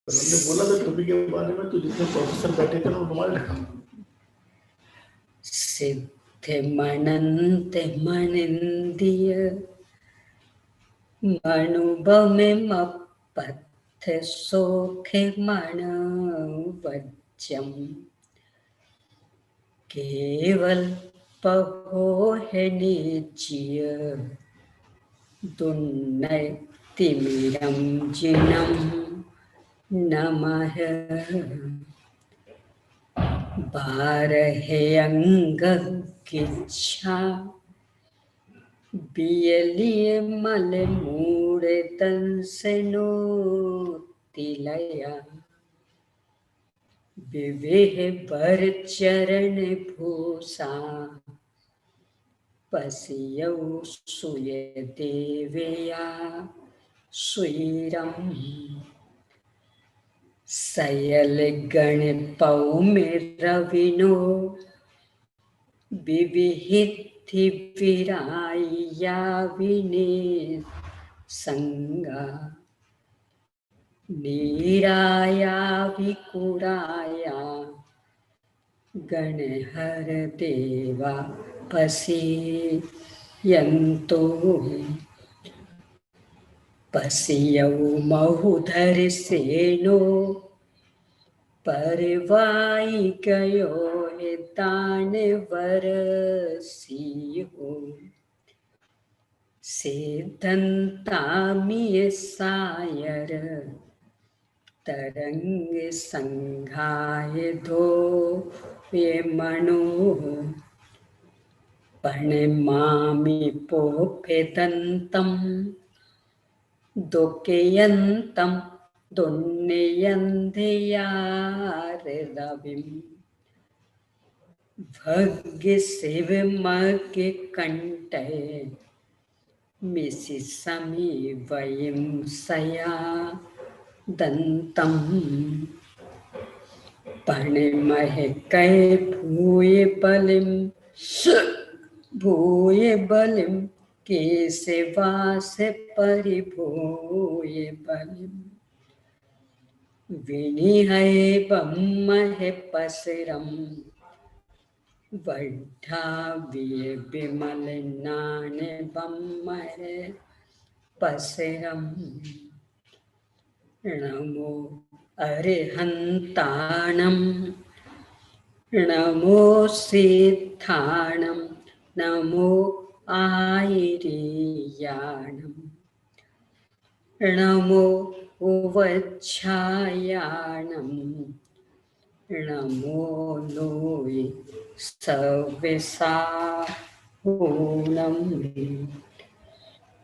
पर हमने बोला था टोपी के बारे में, तो जितने प्रोफेसर बैठे थे ना रुमाल ढका। सिद्धे मनन्ते मनिंदिय मनुभमे मपत्थे सोखे मन वज्जम केवल पहो है निज्य दुन्नय तिमिरम जिनम नमः बारहे अंग किच्छा बियलिए मल मूड़े तन से नो तिलया विवेह पर चरण भूसा पसियौ सुय देवया सुरम सयल गण पौ में रविनो विविहिति विराया विने संगा नीराया विकुराया गणहर देवा पसीयन्तो पसियौ महुधर सेनो परवाई गयो है दान वरसियो से दंतामिय सायर तरंग संघाय धो ये मनो पणमामि पोपेदंतम दोकेयंतम दुन्नयन्धियार रविम भग्य शिव मग्य कंठे मिसि समी वयम सया दंतम पणिमह कै भूय बलिम केशवास परिभूय बलिम विनिहय बम्मह पसरम वड्ढाव्य विमल नान बम्मह पसरम नमो अरिहंताणं नमो सिद्धाणं नमो आयिरीयाणं नमो उवच्छायाणं नमो नोय सविसाहूनम्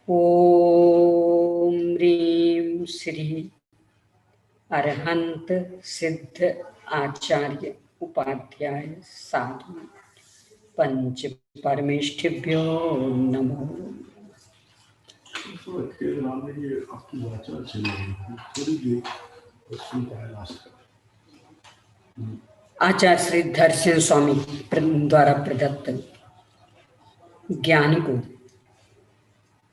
ओम ह्रीं श्री अरहंत सिद्ध आचार्य उपाध्याय साधु पंच परमेष्ठिभ्यो नमो। आपकी वाचा चली रही थोड़ी देर सुन पाया लास्ट। आचार्य श्री धरसिंह स्वामी द्वारा प्रदत्त ज्ञान को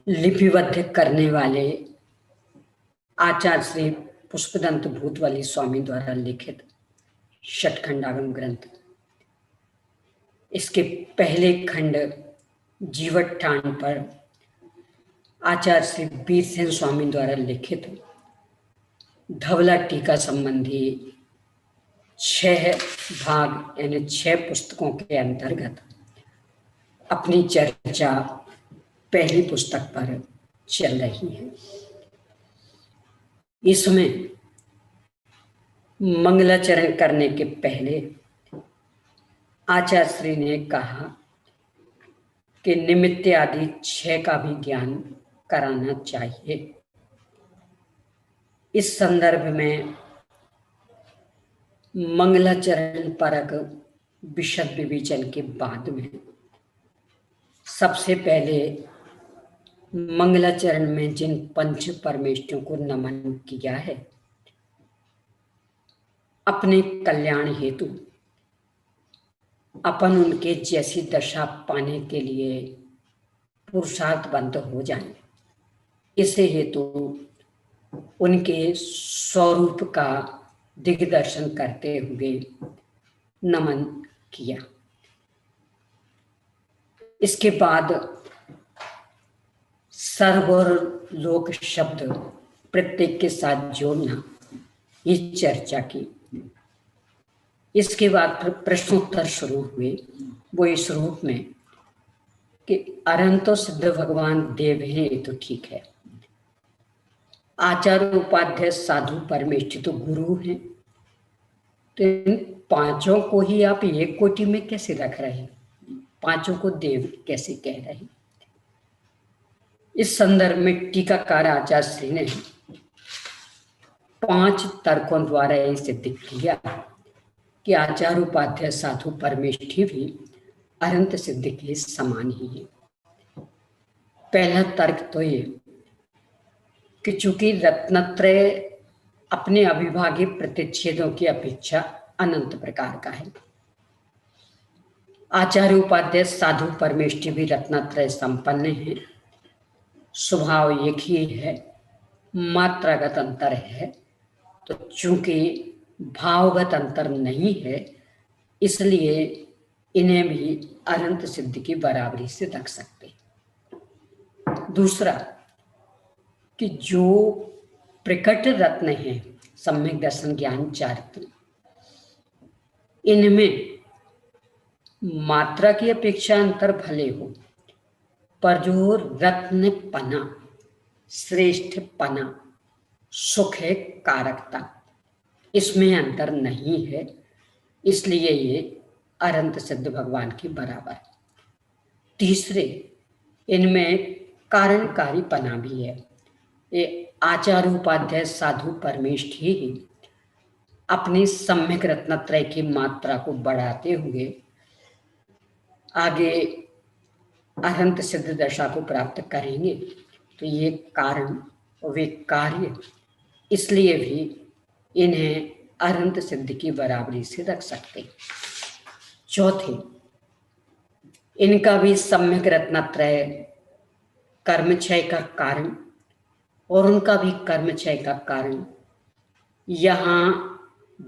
लिपिबद्ध करने वाले आचार्य श्री पुष्पदंत भूतवाली स्वामी द्वारा लिखित षटखंडागम ग्रंथ। इसके पहले खंड जीवटान पर आचार्य श्री बीरसेन स्वामी द्वारा लिखित धवला टीका संबंधी 6 भाग यानी 6 पुस्तकों के अंतर्गत अपनी चर्चा पहली पुस्तक पर चल रही है। इसमें मंगलाचरण करने के पहले आचार्य श्री ने कहा कि निमित्त आदि 6 का भी ज्ञान कराना चाहिए। इस संदर्भ में मंगलाचरण परक विशद विवेचन के बाद में सबसे पहले मंगलाचरण में जिन पंच परमेष्ठियों को नमन किया है, अपने कल्याण हेतु अपन उनके जैसी दशा पाने के लिए पुरुषार्थबद्ध हो जाएं। इसे हेतु उनके स्वरूप का दिग्दर्शन करते हुए नमन किया। इसके बाद सर्व और लोक शब्द प्रत्येक के साथ जोड़ना, ये चर्चा की। इसके बाद फिर प्रश्नोत्तर शुरू हुए, वो इस रूप में कि अरहंतो सिद्ध भगवान देव हैं, ये तो ठीक है। आचार्य उपाध्याय साधु परमेष्ठी तो गुरु हैं, तो इन पांचों को ही आप एक कोटि में कैसे रख रहे हैं? पांचों को देव कैसे कह रहे हैं? इस संदर्भ में टीकाकार आचार्य श्री ने 5 तर्कों द्वारा यह सिद्ध किया कि आचार्य उपाध्याय साधु परमेष्ठी भी अनंत सिद्ध के समान ही है। पहला तर्क तो ये कि चूंकि रत्नत्रय अपने अविभाज्य प्रतिच्छेदों की अपेक्षा अनंत प्रकार का है, आचार्य उपाध्याय साधु परमेष्ठी भी रत्नत्रय संपन्न है, स्वभाव एक ही है, मात्रागत अंतर है। तो चूंकि भावगत अंतर नहीं है, इसलिए इन्हें भी अनंत सिद्ध की बराबरी से रख सकते। दूसरा कि जो प्रकट रत्न है, सम्यक दर्शन ज्ञान चारित्र, इनमें मात्रा की अपेक्षा अंतर भले हो, पर जो रत्न पना, श्रेष्ठ पना, सुख है, कारकता, इसमें अंतर नहीं है, इसलिए ये अनंत सिद्ध भगवान के बराबर है। तीसरे, इनमें कारणकारी पना भी है। ये आचार्य उपाध्याय साधु परमेष्ठी ही अपनी सम्यक रत्नत्रय की मात्रा को बढ़ाते हुए आगे अनंत सिद्ध दशा को प्राप्त करेंगे। तो ये कारण और वे कार्य, इसलिए भी इन्हें अनंत सिद्ध की बराबरी से रख सकते। चौथे, इनका भी सम्यक रत्नत्रय कर्मक्षय का कारण और उनका भी कर्मक्षय का कारण यहाँ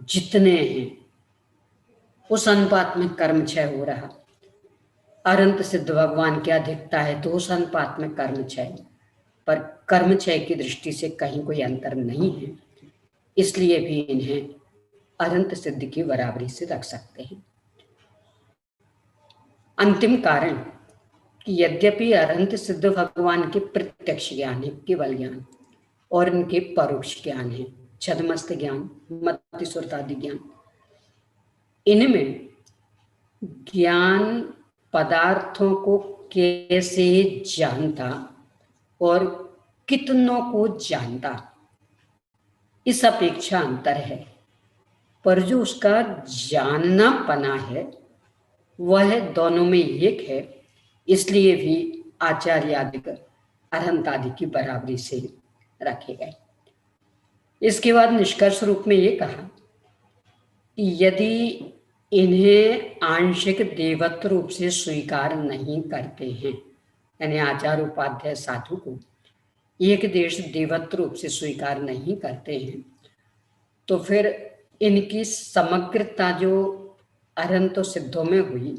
जितने हैं उस अनुपात में कर्मक्षय हो रहा। अनंत सिद्ध भगवान की अधिकता है तो उस अनुपात में कर्मक्षय, पर कर्मक्षय की दृष्टि से कहीं कोई अंतर नहीं है, इसलिए भी इन्हें अनंत सिद्ध की बराबरी से रख सकते हैं। अंतिम कारण कि यद्यपि अनंत सिद्ध भगवान के प्रत्यक्ष ज्ञान है, केवल ज्ञान, और इनके परोक्ष ज्ञान है, छदमस्त ज्ञान, मति सुरतादि ज्ञान, इनमें ज्ञान पदार्थों को कैसे जानता और कितनों को जानता, इस अपेक्षा अंतर है, पर जो उसका जानना पना है वह दोनों में एक है, इसलिए भी आचार्य आदि अनंत आदि की बराबरी से रखे गए। इसके बाद निष्कर्ष रूप में ये कहा कि यदि इन्हें आंशिक देवत्व रूप से स्वीकार नहीं करते हैं, यानी आचार्य उपाध्याय साधु को एक देश देवत्व रूप से स्वीकार नहीं करते हैं, तो फिर इनकी समग्रता जो अनंत सिद्धों में हुई,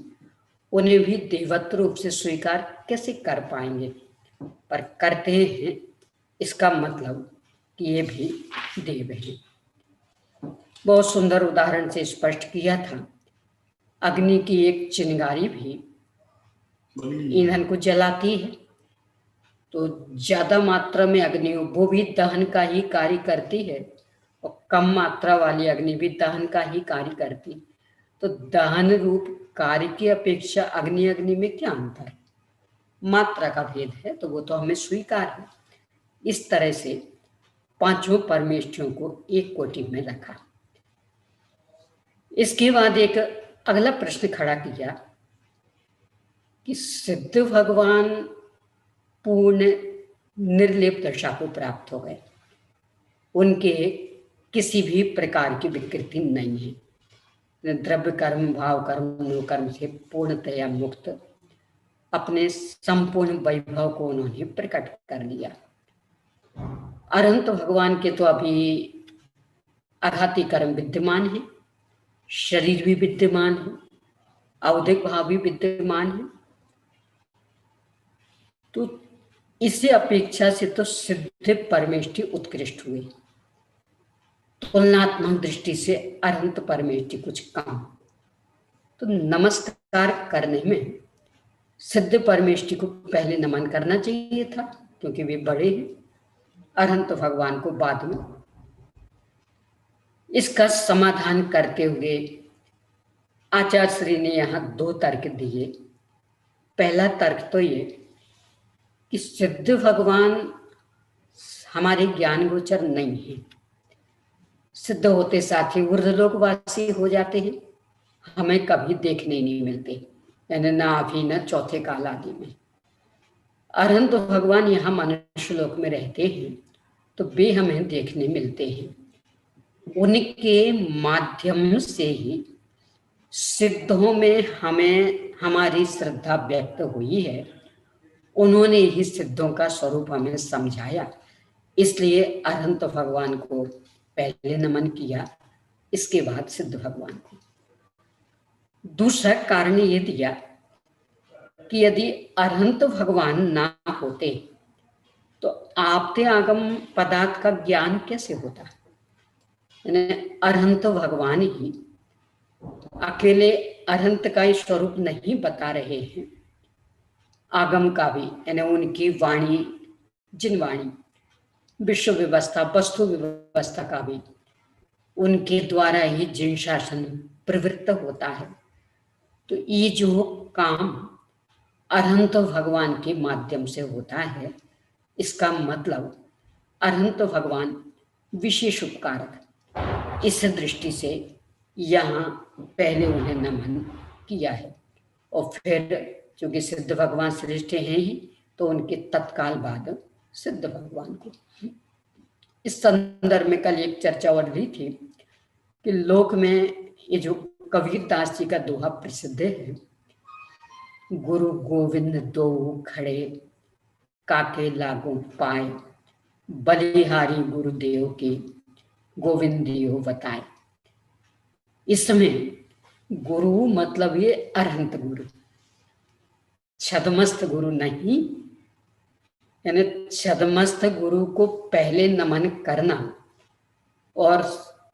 उन्हें भी देवत्व रूप से स्वीकार कैसे कर पाएंगे? पर करते हैं, इसका मतलब कि ये भी देव हैं। बहुत सुंदर उदाहरण से स्पष्ट किया था। अग्नि की एक चिंगारी भी ईंधन को जलाती है, तो ज्यादा मात्रा में अग्नि हो वो भी दहन का ही कार्य करती है, और कम मात्रा वाली अग्नि भी दहन का ही कार्य करती। तो दहन रूप कार्य की अपेक्षा अग्नि में क्या अंतर, मात्रा का भेद है, तो वो तो हमें स्वीकार है। इस तरह से पांचों परमेष्ठियों को एक कोटि में रखा। इसके बाद एक अगला प्रश्न खड़ा किया कि सिद्ध भगवान पूर्ण निर्लेप दशा को प्राप्त हो गए, उनके किसी भी प्रकार की विकृति नहीं है, द्रव्य कर्म, भाव कर्म, मूल कर्म से पूर्णतया मुक्त अपने संपूर्ण वैभव को उन्होंने प्रकट कर लिया। अनंत भगवान के तो अभी आघाती कर्म विद्यमान है, शरीर भी विद्यमान है, औदिक भाव भी विद्यमान है। तो इससे अपेक्षा से तो सिद्ध परमेष्टि उत्कृष्ट हुए, तुलनात्मक दृष्टि से अनंत परमेष्टि कुछ कम। तो नमस्कार करने में सिद्ध परमेष्टि को पहले नमन करना चाहिए था, क्योंकि वे बड़े हैं, अनंत भगवान को बाद में। इसका समाधान करते हुए आचार्य श्री ने यहाँ 2 तर्क दिए। पहला तर्क तो ये कि सिद्ध भगवान हमारे ज्ञान गोचर नहीं है, सिद्ध होते साथ ही ऊर्ध्वलोकवासी हो जाते हैं, हमें कभी देखने नहीं मिलते, यानी ना अभी न चौथे काल आदि में। अनंत भगवान यहाँ मनुष्य लोक में रहते हैं तो वे हमें देखने मिलते हैं, उनके माध्यम से ही सिद्धों में हमें हमारी श्रद्धा व्यक्त हुई है, उन्होंने ही सिद्धों का स्वरूप हमें समझाया, इसलिए अनंत भगवान को पहले नमन किया, इसके बाद सिद्ध भगवान को। दूसरा कारण ये दिया कि यदि अनंत भगवान ना होते तो आपते आगम पदार्थ का ज्ञान कैसे होता। अनंत भगवान ही अकेले अनंत का ही स्वरूप नहीं बता रहे हैं, आगम का भी, यानी उनकी वाणी, जिन वाणी, विश्व व्यवस्था, वस्तु व्यवस्था का भी उनके द्वारा ही जिन शासन प्रवृत्त होता है। तो ये जो काम अनंत भगवान के माध्यम से होता है, इसका मतलब अनंत भगवान विशेष उपकारक, इस दृष्टि से यहाँ पहले उन्हें नमन किया है। और फिर चूंकि सिद्ध भगवान श्रेष्ठ हैं ही, तो उनके तत्काल बाद सिद्ध भगवान को। इस संदर्भ में कल एक चर्चा और भी थी कि लोक में ये जो कबीरदास जी का दोहा प्रसिद्ध है, गुरु गोविंद दो खड़े काके लागू पाए, बलिहारी गुरुदेव के गोविंदियो बताए। इसमें गुरु मतलब ये अरहंत गुरु, छदमस्त गुरु नहीं, यानी छदमस्त गुरु को पहले नमन करना और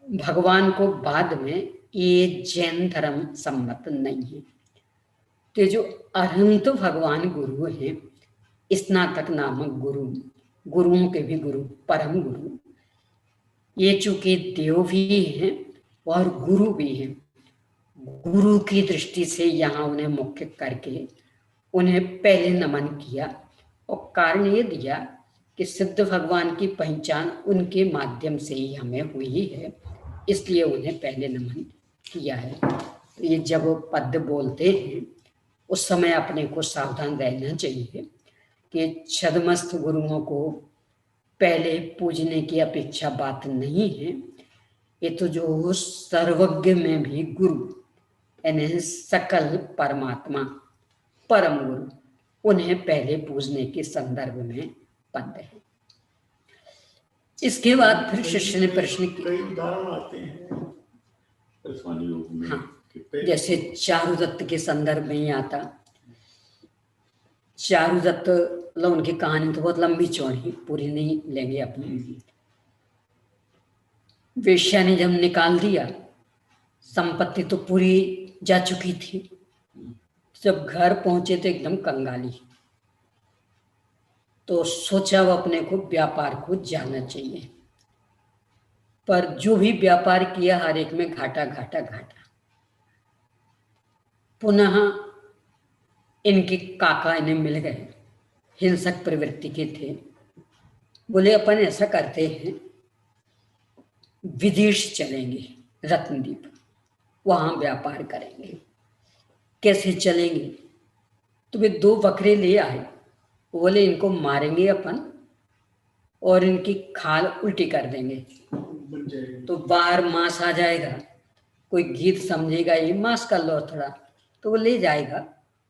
भगवान को बाद में, ये जैन धर्म सम्मत नहीं है। तो जो अरहंत भगवान गुरु हैं, स्नातक नामक गुरु, गुरुओं के भी गुरु, परम गुरु, ये चूंकि देव भी हैं और गुरु भी हैं, गुरु की दृष्टि से यहाँ उन्हें मुख्य करके उन्हें पहले नमन किया। और कारण ये दिया कि सिद्ध भगवान की पहचान उनके माध्यम से ही हमें हुई है, इसलिए उन्हें पहले नमन किया है। तो ये जब पद बोलते हैं उस समय अपने को सावधान रहना चाहिए कि छदमस्त गुरुओं को पहले पूजने की अपेक्षा बात नहीं है। ये तो जो सर्वज्ञ में भी गुरु, यानी सकल परमात्मा, परम गुरु, उन्हें पहले पूजने के संदर्भ में पद है। इसके बाद फिर शिष्य ने प्रश्न किया, कई उदाहरण आते हैं दर्शवानी योग में। हाँ, जैसे चारुदत्त के संदर्भ में ही आता। चारुदत्त मतलब उनकी कहानी तो बहुत लंबी चौड़ी, पूरी नहीं लेंगे अपनी। वेश्या ने जब निकाल दिया, संपत्ति तो पूरी जा चुकी थी, जब घर पहुंचे तो एकदम कंगाली। तो सोचा वो अपने को व्यापार को जाना चाहिए, पर जो भी व्यापार किया हर एक में घाटा घाटा घाटा। पुनः इनके काका इन्हें मिल गए, हिंसक प्रवृत्ति के थे। बोले अपन ऐसा करते हैं, विदेश चलेंगे, रत्नदीप, वहां व्यापार करेंगे। कैसे चलेंगे? तो वे 2 बकरे ले आए, बोले इनको मारेंगे अपन और इनकी खाल उल्टी कर देंगे तो बाहर मांस आ जाएगा। कोई गीत समझेगा ये मांस का लो थोड़ा, तो वो ले जाएगा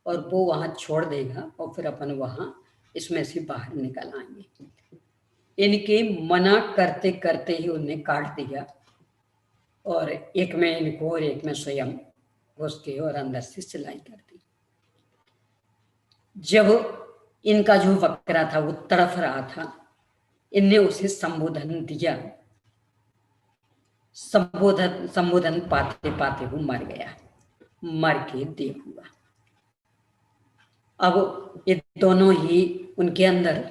और वो वहां छोड़ देगा और फिर अपन वहां इसमें से बाहर निकल आएंगे। इनके मना करते करते ही उन्हें काट दिया और एक में इनको और एक में स्वयं घुस के और अंदर से सिलाई कर दी। जब इनका जो वक्रा था वो तड़फ रहा था, इनने उसे संबोधन दिया। संबोधन पाते पाते वो मर गया, मर के देव हुआ। अब ये दोनों ही उनके अंदर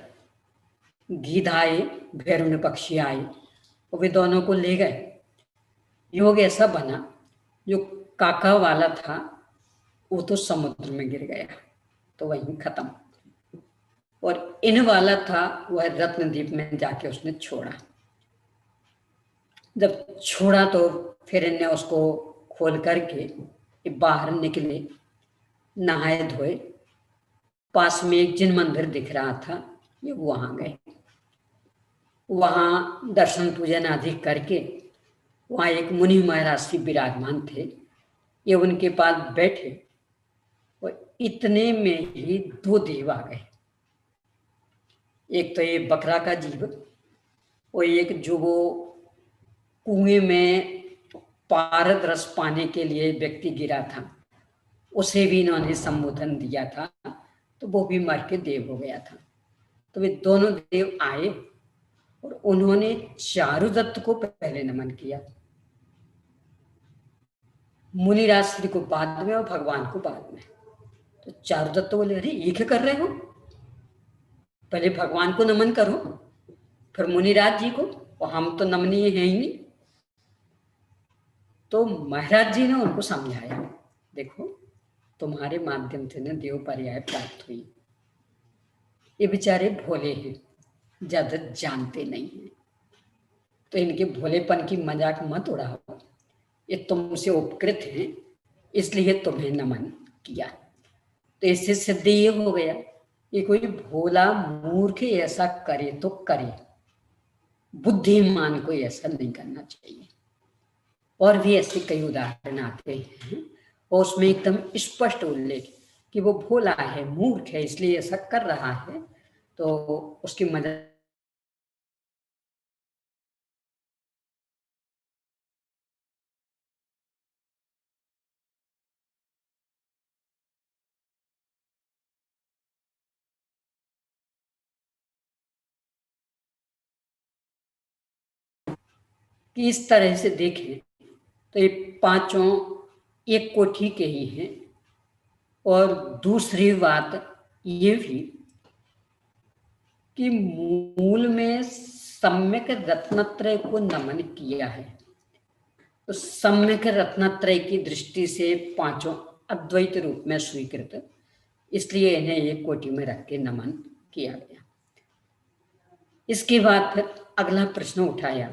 गीध आए, भैरव पक्षी आए और वे दोनों को ले गए। योग ऐसा बना, जो काका वाला था वो तो समुद्र में गिर गया, तो वहीं खत्म। और इन वाला था वह रत्नद्वीप में जाके उसने छोड़ा। जब छोड़ा तो फिर इनने उसको खोल करके बाहर निकले, नहाए धोए, पास में एक जिन मंदिर दिख रहा था, ये वहां गए। वहां दर्शन पूजन आदि करके वहां एक मुनि महाराज श्री विराजमान थे, ये उनके पास बैठे और इतने में ही दो देव आ गए। एक तो ये बकरा का जीव और एक जो वो कुएं में पारद रस पाने के लिए व्यक्ति गिरा था, उसे भी इन्होंने संबोधन दिया था, तो वो भी मर के देव हो गया था। तो वे दोनों देव आए और उन्होंने चारुदत्त को पहले नमन किया, मुनिराज श्री को बाद में और भगवान को बाद में। तो चारुदत्त बोले, अरे ये क्या कर रहे हो, पहले भगवान को नमन करो फिर मुनिराज जी को, और हम तो नमनीय हैं ही नहीं। तो महाराज जी ने उनको समझाया, देखो तुम्हारे माध्यम से न देव पर्याय प्राप्त हुई, ये बेचारे भोले हैं, ज्यादा जानते नहीं हैं, तो इनके भोलेपन की मजाक मत उड़ाओ, ये तुमसे उपकृत हैं इसलिए तुम्हें नमन किया। तो इससे सिद्ध ये हो गया कि कोई भोला मूर्ख ऐसा करे तो करे, बुद्धिमान को ऐसा नहीं करना चाहिए। और भी ऐसे कई उदाहरण आते हैं और उसमें एकदम स्पष्ट उल्लेख कि वो भोला है, मूर्ख है, इसलिए ऐसा कर रहा है, तो उसकी मदद कि इस तरह से देखें तो ये पांचों एक कोटि के ही हैं। और दूसरी बात ये भी कि मूल में सम्यक रत्नत्रय को नमन किया है, तो सम्यक रत्नत्रय की दृष्टि से पांचों अद्वैत रूप में स्वीकृत, इसलिए इन्हें एक कोटि में रख के नमन किया गया। इसके बाद फिर अगला प्रश्न उठाया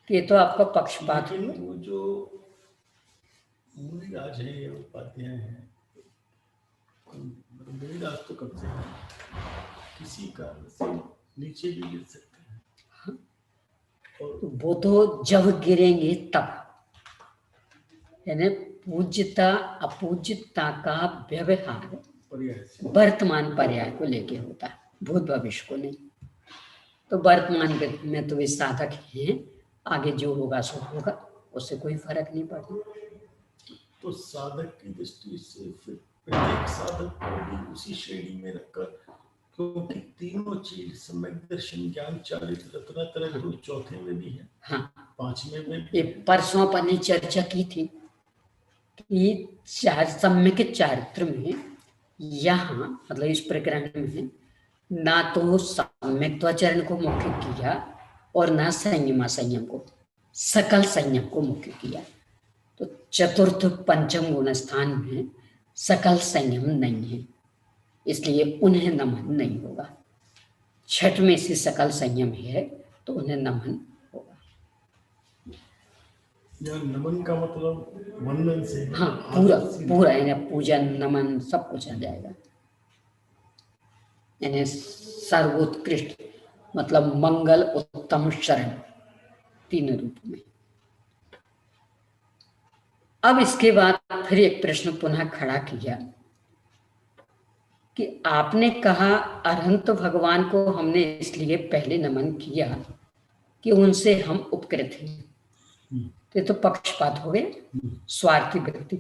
कि तो आपका पक्षपात है। वो जो मुनिराज है या उपाध्याय है, मुनिराज तो कब से किसी कारण से नीचे भी गिर सकते हैं। हाँ? और वो तो जब गिरेंगे तब, यानी पूज्यता अपूज्यता का व्यवहार वर्तमान पर्याय को लेके होता है, भूत भविष्य को नहीं। तो वर्तमान में तो वे साधक हैं, आगे जो होगा सो होगा, उससे कोई फर्क नहीं पड़ता। तो साधक की दृष्टि से फिर प्रत्येक साधक को भी उसी श्रेणी में रखकर, क्योंकि तीनों चीज सम्यक दर्शन ज्ञान चारित्र रत्नत्रय तो चौथे में भी है, हाँ, पांचवें में ये परसों अपन ने चर्चा की थी कि सम्यक चारित्र में यहाँ मतलब इस प्रकरण में ना तो सम्यक्त्वाचरण को मुख्य किया और ना संयमा संयम को, सकल संयम को मुख्य किया। तो चतुर्थ पंचम गुण स्थान में सकल संयम नहीं है, इसलिए उन्हें नमन नहीं होगा। छठ में से सकल संयम है तो उन्हें नमन होगा। नमन का मतलब वंदन से, हाँ, पूरा यानी पूजन नमन सब कुछ आ जाएगा, यानी सर्वोत्कृष्ट मतलब मंगल उत्तम शरण, तीन रूप में। अब इसके बाद फिर एक प्रश्न पुनः खड़ा किया कि आपने कहा अरहंत भगवान को हमने इसलिए पहले नमन किया कि उनसे हम उपकृत हैं। तो ये तो पक्षपात हो गया, स्वार्थी व्यक्ति,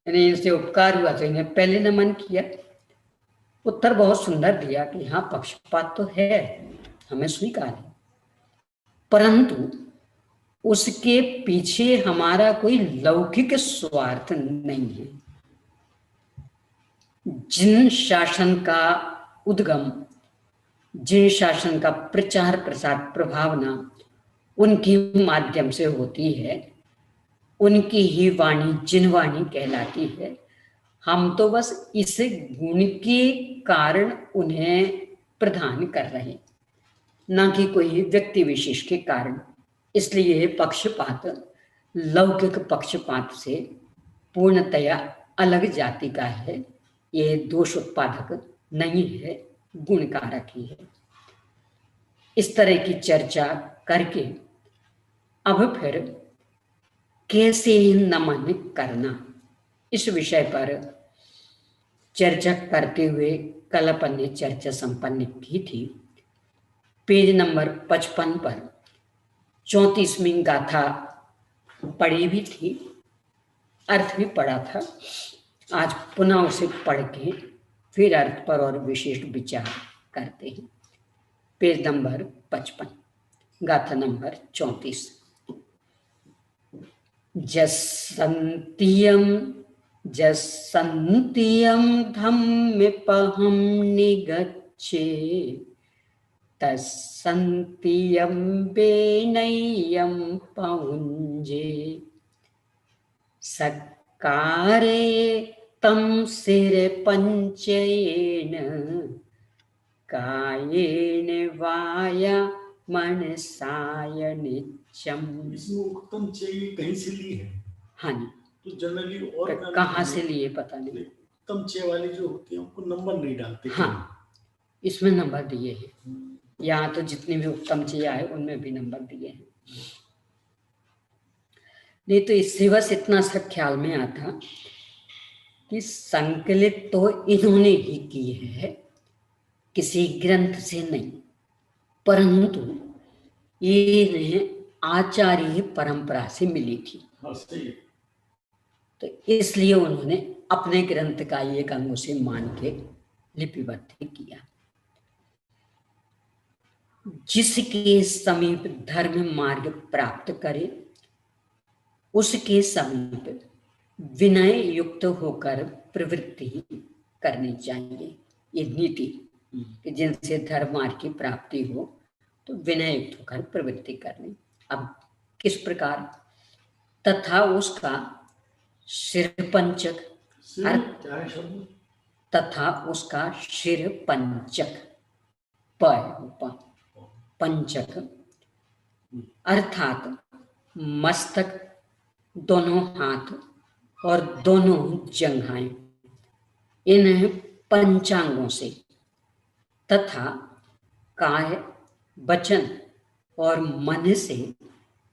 यानी इनसे उपकार हुआ तो इन्हें पहले नमन किया। उत्तर बहुत सुंदर दिया कि हाँ, पक्षपात तो है, हमें स्वीकार है, परंतु उसके पीछे हमारा कोई लौकिक स्वार्थ नहीं है। जिन शासन का उद्गम, जिन शासन का प्रचार प्रसार प्रभावना उनके माध्यम से होती है, उनकी ही वाणी जिनवाणी कहलाती है। हम तो बस इस गुण के कारण उन्हें प्रदान कर रहे, ना कि कोई व्यक्ति विशेष के कारण। इसलिए पक्षपात लौकिक पक्षपात से पूर्णतया अलग जाति का है। ये दोष उत्पादक नहीं है, गुणकारक ही है। इस तरह की चर्चा करके अब फिर कैसे नमन करना, इस विषय पर चर्चा करते हुए कल अपन ने चर्चा संपन्न की थी। पेज नंबर 55 पर 34वीं गाथा पढ़ी भी थी, अर्थ भी पढ़ा था। आज पुनः उसे पढ़ के फिर अर्थ पर और विशेष विचार करते हैं। पेज नंबर 55, गाथा नंबर 34। जस्सन्त्यं धम्मिपहं निगच्छे तस्सन्त्यं वेनय्यं पौञ्जे सत्कारे तं शिरपञ्चयेन कायेन वाया मनसाय नित्यम्। इसमें उत्तम चाहिए कहीं से ली है? हाँ जी, तो जनरली और कहाँ से लिए पता नहीं। उत्तम चे वाली जो होती है उनको नंबर नहीं डालते। हाँ, इसमें नंबर दिए हैं। यहाँ तो जितने भी उत्तम चे आए उनमें भी नंबर दिए हैं। नहीं तो इससे बस इतना सा ख्याल में आता कि संकलित तो इन्होंने ही की है, किसी ग्रंथ से नहीं, परंतु ये आचार्य परंपरा से मिली थी। हाँ, सही है। तो इसलिए उन्होंने अपने ग्रंथ का एक अंग से मान के लिपिबद्ध किया। जिसके समीप धर्म मार्ग प्राप्त करे उसके समीप विनय युक्त होकर प्रवृत्ति करनी चाहिए। ये नीति कि जिनसे धर्म मार्ग की प्राप्ति हो तो विनय युक्त होकर प्रवृत्ति करनी। अब किस प्रकार? तथा उसका शिरपंचक, तथा उसका शिरपंचक, पंचक अर्थात मस्तक, दोनों हाथ और दोनों जंघाएं, इन पंचांगों से तथा काय, वचन और मन से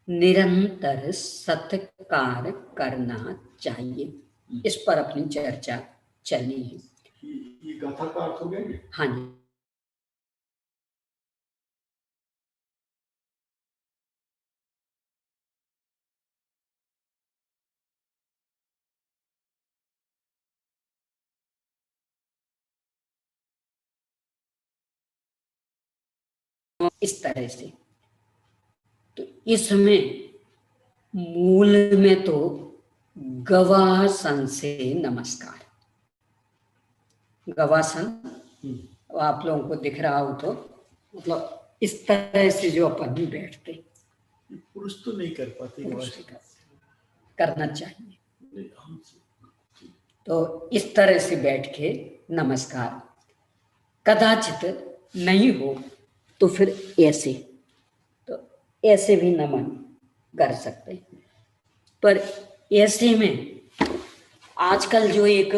निरंतर सत्कार करना चाहिए। इस पर अपनी चर्चा चलनी है। ये गाथा का अर्थ हो गया? हाँ जी। इस तरह से तो इसमें मूल में तो गवासन से नमस्कार, गवासन आप लोगों को दिख रहा हो तो मतलब इस तरह से जो अपन भी बैठते, पुरुष तो नहीं कर पाते, करना चाहिए। तो इस तरह से बैठ के नमस्कार, कदाचित नहीं हो तो फिर ऐसे, तो ऐसे भी नमन कर सकते हैं। पर ऐसे में आजकल जो एक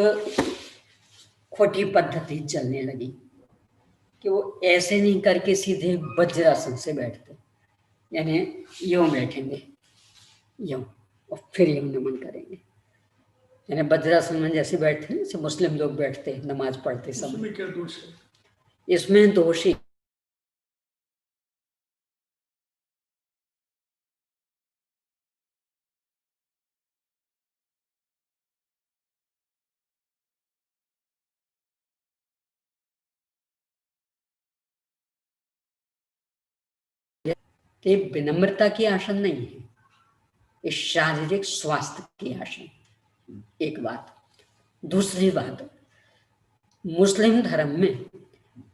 खोटी पद्धति चलने लगी कि वो ऐसे नहीं करके सीधे वज्रासन से बैठते, यानी यूं बैठेंगे यूं और फिर यूं नमन करेंगे। यानी वज्रासन में जैसे बैठते हैं, जैसे मुस्लिम लोग बैठते हैं नमाज पढ़ते समय, उसमें क्या दोष है? इसमें दोष ही कि विनम्रता की आसन नहीं है, ये शारीरिक स्वास्थ्य की आसन। एक बात। दूसरी बात, मुस्लिम धर्म में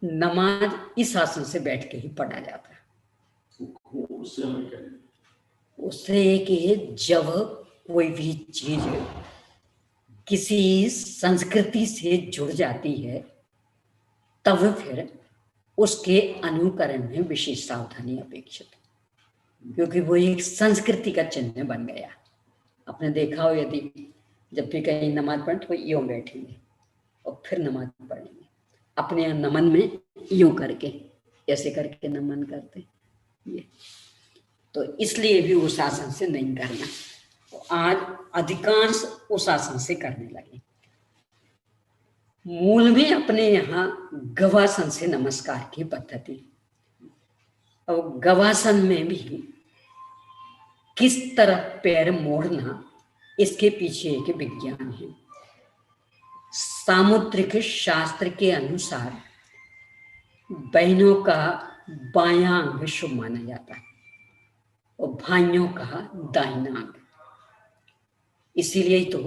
नमाज इस आसन से बैठ के ही पढ़ा जाता है। उससे हमें क्या? उससे एक ये, जब कोई भी चीज किसी संस्कृति से जुड़ जाती है तब फिर उसके अनुकरण में विशेष सावधानी अपेक्षित है, क्योंकि वो एक संस्कृति का चिन्ह बन गया। आपने देखा हो, यदि जब भी कहीं नमाज पढ़े तो यूं बैठेंगे और फिर नमाज पढ़ेंगे, अपने नमन में यूं करके, ऐसे करके नमन करते ये। तो इसलिए भी उस आसन से नहीं करना। तो आज अधिकांश उस आसन से करने लगे। मूल में अपने यहाँ गवासन से नमस्कार की पद्धति। और गवासन में भी किस तरह पैर मोड़ना, इसके पीछे एक विज्ञान है। सामुद्रिक शास्त्र के अनुसार बहनों का बायां अंग शुभ माना जाता है और भाइयों का दाहिना अंग। इसीलिए तो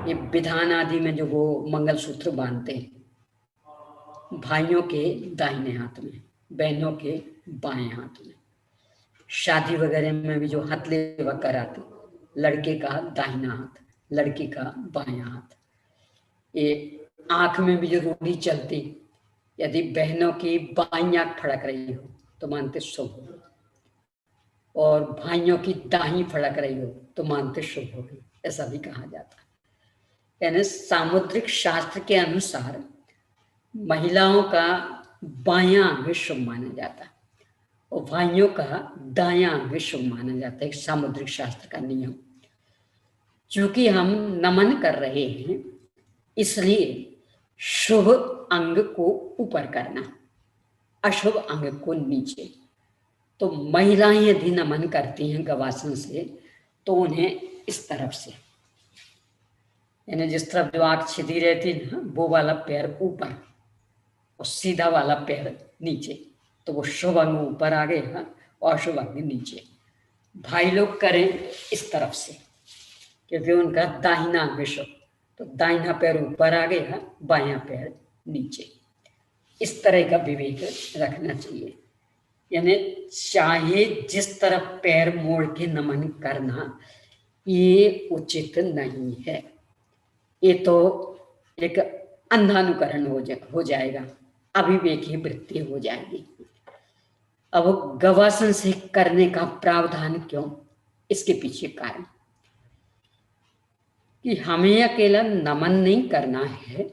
ये विधान आदि में जो वो मंगलसूत्र बांधते हैं, भाइयों के दाहिने हाथ में, बहनों के बाएं हाथ में। शादी वगैरह में भी जो हथले कराते, लड़के का दाहिना हाथ, लड़की का बायां हाथ। ये आंख में भी जो रूढ़ी चलती, यदि बहनों की बाईं आंख फड़क रही हो तो मानते शुभ हो, और भाइयों की दाहिनी फड़क रही हो तो मानते शुभ हो, ऐसा भी कहा जाता है। यानी सामुद्रिक शास्त्र के अनुसार महिलाओं का बायां अंग शुभ माना जाता है और भाइयों का दायां अंग शुभ माना जाता है, सामुद्रिक शास्त्र का नियम। चूंकि हम नमन कर रहे हैं, इसलिए शुभ अंग को ऊपर करना, अशुभ अंग को नीचे। तो महिलाएं यदि नमन करती हैं गवासन से तो उन्हें इस तरफ से, यानी जिस तरफ जो आंख छिदी रहती है ना, वो वाला पैर ऊपर और सीधा वाला पैर नीचे, तो वो शुभ अंग ऊपर आ गया और अशुभ अंग नीचे। भाई लोग करें इस तरफ से, क्योंकि उनका दाहिना अंग शुभ, तो दाहिना पैर ऊपर आ गया, बायां पैर नीचे। इस तरह का विवेक रखना चाहिए। यानी चाहे जिस तरफ पैर मोड़ के नमन करना, ये उचित नहीं है। ये तो एक अंधानुकरण हो जाएगा, अविवेकी वृत्ति हो जाएगी। अब गवासन से करने का प्रावधान क्यों? इसके पीछे कारण कि हमें अकेला नमन नहीं करना है,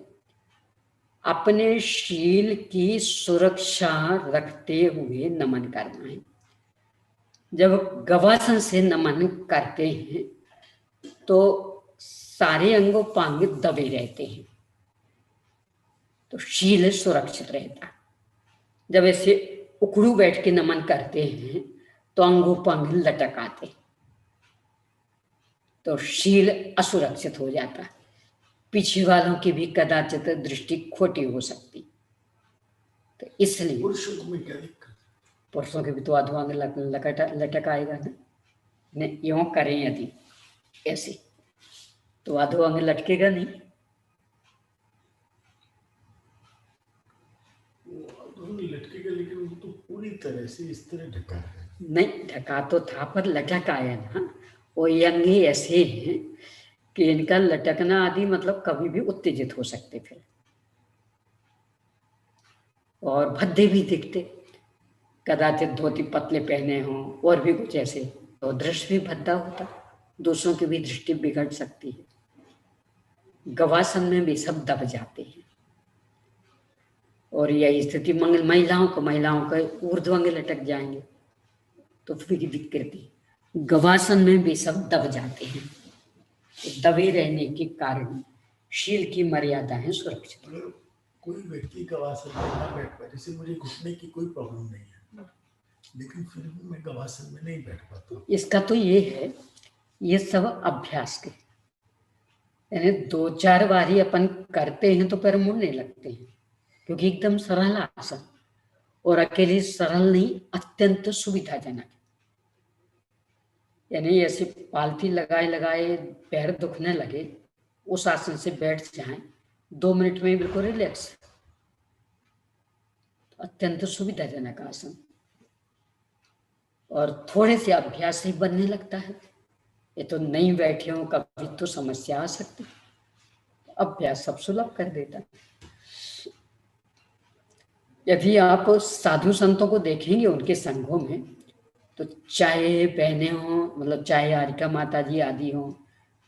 अपने शील की सुरक्षा रखते हुए नमन करना है। जब गवासन से नमन करते हैं तो सारे अंगोपांग दबे रहते हैं, तो शील सुरक्षित रहता है। जब ऐसे उखड़ू बैठ के नमन करते हैं तो अंगोपांग लटक आते, तो शील असुरक्षित हो जाता है। पीछे वालों की भी कदाचित दृष्टि खोटी हो सकती, तो इसलिए पुरुषों में क्या दिक्कत? पुरुषों के भी तो अधो अंग लटक आएगा ना। यूं करें यदि ऐसे, तो अधो अंग लटकेगा नहीं। लटकेगा, लेकिन वो तो पूरी तरह से इस तरह ढका है। नहीं ढका तो था, पर लटक आया ना। वो अंग ही ऐसे हैं कि इनका लटकना आदि मतलब कभी भी उत्तेजित हो सकते फिर, और भद्दे भी दिखते, कदाचित धोती पतले पहने हों और भी कुछ ऐसे, तो दृश्य भी भद्दा होता, दूसरों की भी दृष्टि बिगड़ सकती है। गवासन में भी सब दब जाते हैं, और यही स्थिति महिलाओं का ऊर्ध्वांग लटक जाएंगे तो फिर विकृति। गवासन में भी सब दब जाते हैं, दबे रहने के कारण शील की मर्यादाएं सुरक्षित। अगर कोई व्यक्ति गवासन में ना बैठ पाए, जैसे मुझे घुटने की कोई प्रॉब्लम नहीं है, लेकिन फिर भी मैं गवासन में नहीं बैठ पाता। इसका तो ये है, ये सब अभ्यास के, यानी 2-4 बार ही अपन करते हैं तो पैर मुड़ने लगते हैं, क्योंकि एकदम सरल आसन, और अकेले सरल नहीं, अत्यंत सुविधाजनक। यानी ऐसे पालथी लगाए लगाए पैर दुखने लगे, उस आसन से बैठ जाएं, 2 मिनट में बिल्कुल रिलैक्स, अत्यंत सुविधाजनक आसन। और थोड़े से अभ्यास ही बनने लगता है। ये तो नहीं बैठे हो, कभी तो समस्या आ सकती, अभ्यास सब सुलभ कर देता है। यदि आप साधु संतों को देखेंगे उनके संघों में, तो चाहे बहनें हों, मतलब चाहे हारिका माता जी आदि हों,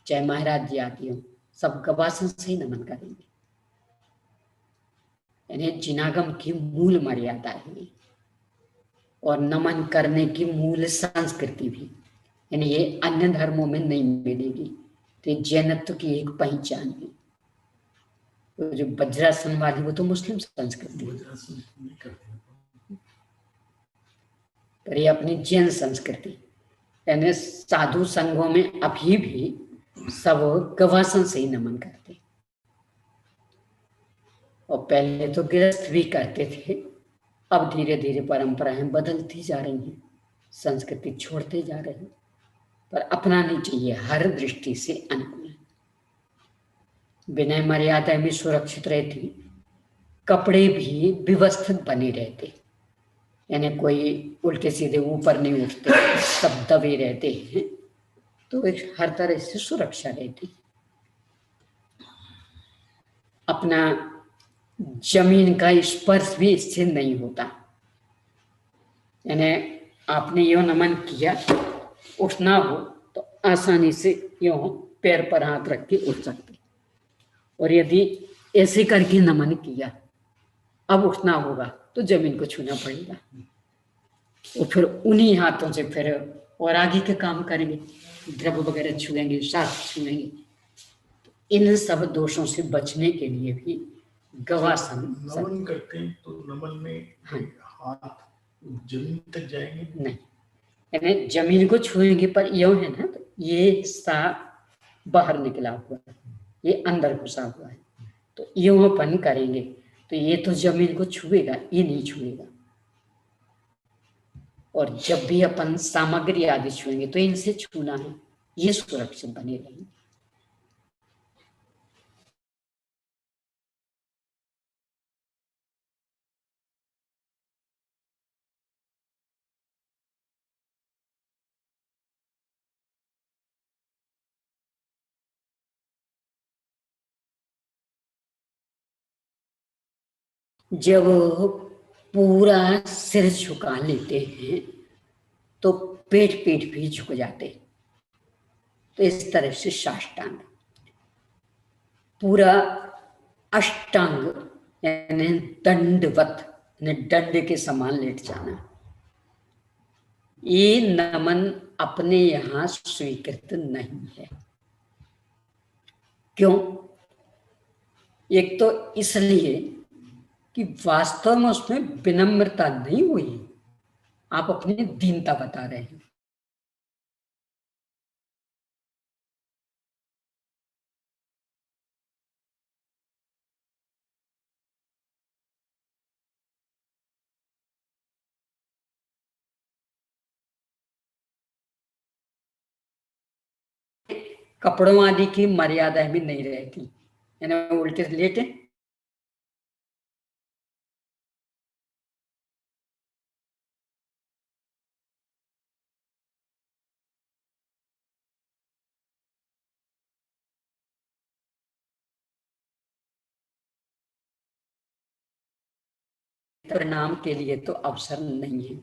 चाहे महाराज जी आदि हों, सब गवासन से ही नमन करेंगे। यानी जिनागम की मूल मर्यादा है और नमन करने की मूल संस्कृति भी, यानी ये अन्य धर्मों में नहीं मिलेगी। तो जैनत्व की एक पहचान है। तो जो वज्रासन वाली वो तो मुस्लिम संस्कृति है, वज्रासन नहीं करते हैं। पर ये अपनी जैन संस्कृति, यानी साधु संघों में अभी भी सब गवासन से ही नमन करते, और पहले तो गृहस्थ भी करते थे। अब धीरे धीरे परंपराएं बदलती जा रही हैं, संस्कृति छोड़ते जा रहे हैं, पर अपनानी चाहिए, हर दृष्टि से अनुकूल। विनय मर्यादा भी सुरक्षित रहती, कपड़े भी व्यवस्थित बने रहते, यानी कोई उल्टे सीधे ऊपर नहीं उठते, सब दबे रहते हैं, तो एक हर तरह से सुरक्षा रहती। अपना जमीन का स्पर्श भी इससे नहीं होता, यानी आपने यो नमन किया, उठना हो तो आसानी से यो पैर पर हाथ रख के उठ सकते, और यदि ऐसे करके नमन किया, अब उठना होगा तो जमीन को छूना पड़ेगा, और फिर उन्हीं हाथों से फिर और आगे के काम करेंगे, द्रव्य वगैरह छुएंगे, शास्त्र छुएंगे। इन सब दोषों से बचने के लिए भी गवासन नमन करते हैं तो नमन में हाथ जमीन तक जाएंगे नहीं, यानी जमीन को छुएंगे, पर यो है ना, तो ये हिस्सा बाहर निकला हुआ है, ये अंदर घुसा हुआ है, तो यो अपन करेंगे तो ये तो जमीन को छुएगा, ये नहीं छुएगा। और जब भी अपन सामग्री आदि छुएंगे तो इनसे छूना है, ये सुरक्षित बने रहेंगे। जब पूरा सिर झुका लेते हैं तो पेट भी झुक जाते हैं, तो इस तरह से साष्टांग, पूरा अष्टांग यानी दंडवत, दंड के समान लेट जाना, ये नमन अपने यहां स्वीकृत नहीं है। क्यों? एक तो इसलिए कि वास्तव में उसमें विनम्रता नहीं हुई, आप अपनी दीनता बता रहे हैं। कपड़ों आदि की मर्यादाएं भी नहीं रहती, यानी उल्टे लेटे, परिणाम के लिए तो अवसर नहीं है।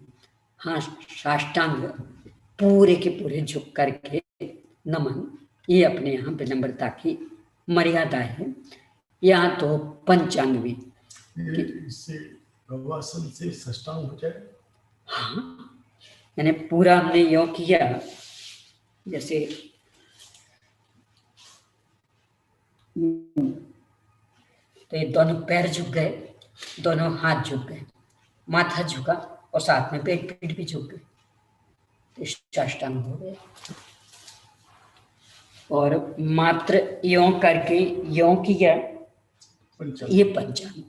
हाँ, साष्टांग पूरे के पूरे झुक करके नमन, ये अपने यहाँ विनम्रता की मर्यादा है। यहाँ तो पंचांग भी, इससे गवासन से साष्टांग हो जाए। हाँ, यानी पूरा हमने यो किया, जैसे तो ये दोनों पैर झुक गए, दोनों हाथ झुक गए, माथा झुका और साथ में पीठ भी झुक गई, तो साष्टांग हो गए। और मात्र यों करके यों किया, ये पंचांग।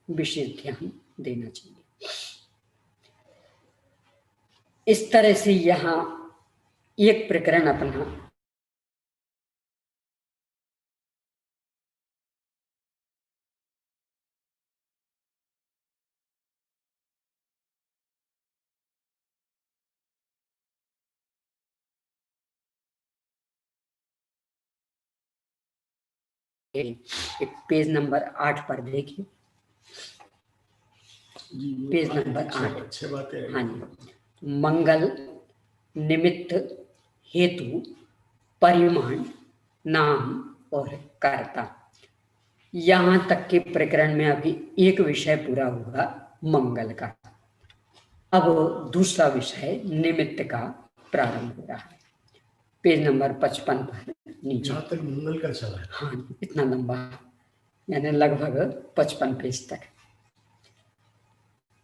विशेष ध्यान देना चाहिए। इस तरह से यहाँ एक प्रकरण अपना एक पेज नंबर 8 पर देखिए, पेज नंबर 8। अच्छी बात है। हाँ जी। मंगल निमित्त हेतु परिमाण नाम और कर्ता, यहाँ तक के प्रकरण में अभी एक विषय पूरा हुआ मंगल का। अब दूसरा विषय निमित्त का प्रारंभ हो रहा है, पेज नंबर 55 पर नीचे। यहाँ तक मंगल का चला है। हाँ, इतना लंबा, यानी लगभग 55 पेज तक।